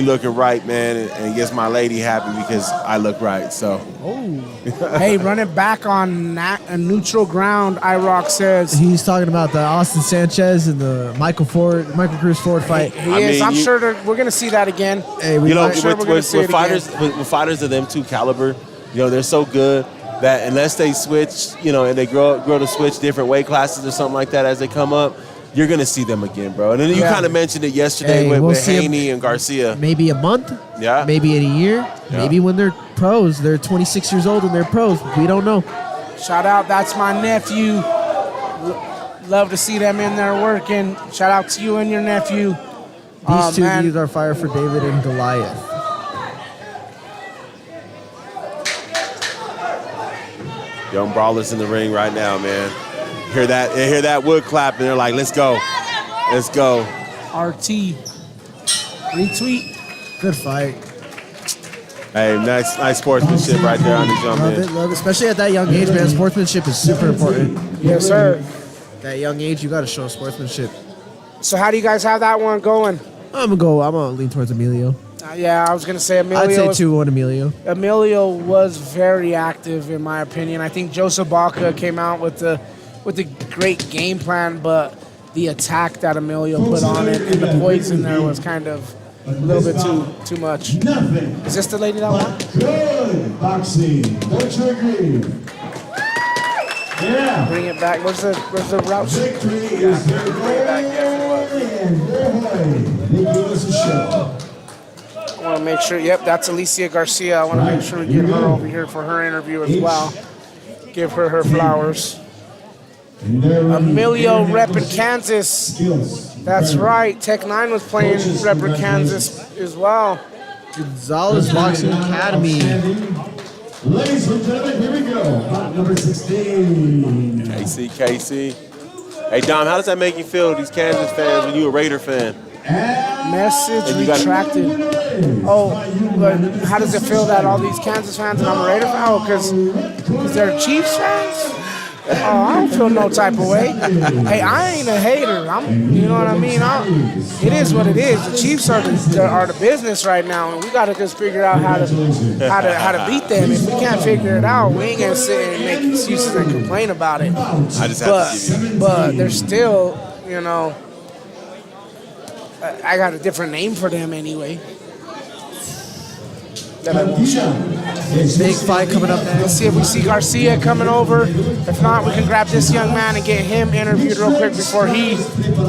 looking right, man, and gets my lady happy because I look right. So. Hey, running back on a neutral ground, IROC says. He's talking about the Austin Sanchez and the Michael Cruz Ford fight. He is. I'm sure we're going to see that again. Hey, with fighters of them two caliber, they're so good that unless they switch, and they grow to switch different weight classes or something like that as they come up, you're going to see them again, bro. And then you kind of mentioned it yesterday with Haney and Garcia. Maybe a month. Yeah. Maybe in a year. Yeah. Maybe when they're pros. They're 26 years old and they're pros. We don't know. Shout out. That's my nephew, Love to see them in there working. Shout out to you and your nephew. These two dudes are fire for David and Goliath. Young brawlers in the ring right now, man. Hear that wood clap, and they're like, let's go. Let's go. RT. Retweet. Good fight. Hey, nice sportsmanship right there on these young men. Love it. Especially at that young age, man. Sportsmanship is super important. Yes, sir. That young age, you got to show sportsmanship. So how do you guys have that one going? I'm gonna lean towards Emilio. Yeah, I was going to say Emilio. I'd say 2-1 Emilio. Emilio was very active, in my opinion. I think Joseph Baca came out with the great game plan, but the attack that Emilio put on it and the poison there was kind of a little bit too much. Is this the lady that won? Good boxing. Don't you agree? Yeah. Bring it back. Where's the route? Victory is their They gave us a show. I want to make sure. Yep, that's Alicia Garcia. I want to make sure we get her over here for her interview as well. Give her flowers. Emilio repping Kansas. That's right. Tech 9 was playing repping Kansas as well. Gonzalez Boxing Academy. Ladies and gentlemen, here we go. Bout number 16. KC. Hey, Dom, how does that make you feel, these Kansas fans, when you a Raider fan? Message retracted. Oh, but how does it feel that all these Kansas fans and I'm a Raider fan? Oh, because they're Chiefs fans? Oh, I don't feel no type of way. Hey, I ain't a hater. You know what I mean? It is what it is. The Chiefs are the business right now, and we got to just figure out how to beat them. If we can't figure it out, we ain't gonna sit and make excuses and complain about it. I just have to give you. But they're still, you know, I got a different name for them anyway. Big fight coming up next. Let's see if we see Garcia coming over. If not, we can grab this young man and get him interviewed real quick before he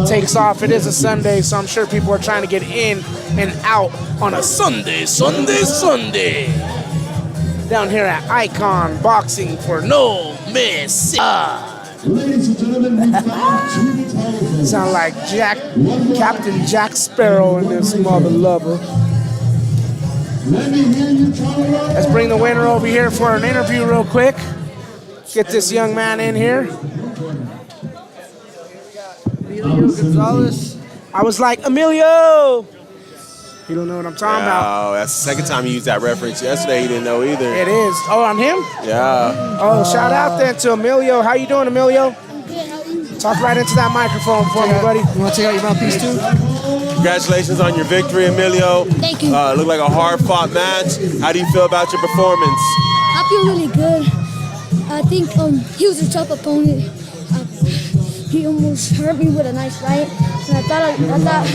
takes off. It is a Sunday, so I'm sure people are trying to get in and out on a Sunday. Down here at Icon Boxing for No Me Se Rajar. Ladies and gentlemen, we found 2 titles. Sound like Captain Jack Sparrow and this mother lover. Let me hear you try to roll. Let's bring the winner over here for an interview real quick. Get this young man in here. Emilio Gonzalez. I was like, Emilio! You don't know what I'm talking about. Oh, that's the second time you used that reference. Yesterday he didn't know either. It is. Oh, on him? Yeah. Oh, shout out then to Emilio. How you doing, Emilio? I'm good. How are you? Talk right into that microphone for me, buddy. You want to check out your mouthpiece too? Congratulations on your victory, Emilio. Thank you. Looked like a hard-fought match. How do you feel about your performance? I feel really good. I think he was a tough opponent. He almost hurt me with a nice right. And I thought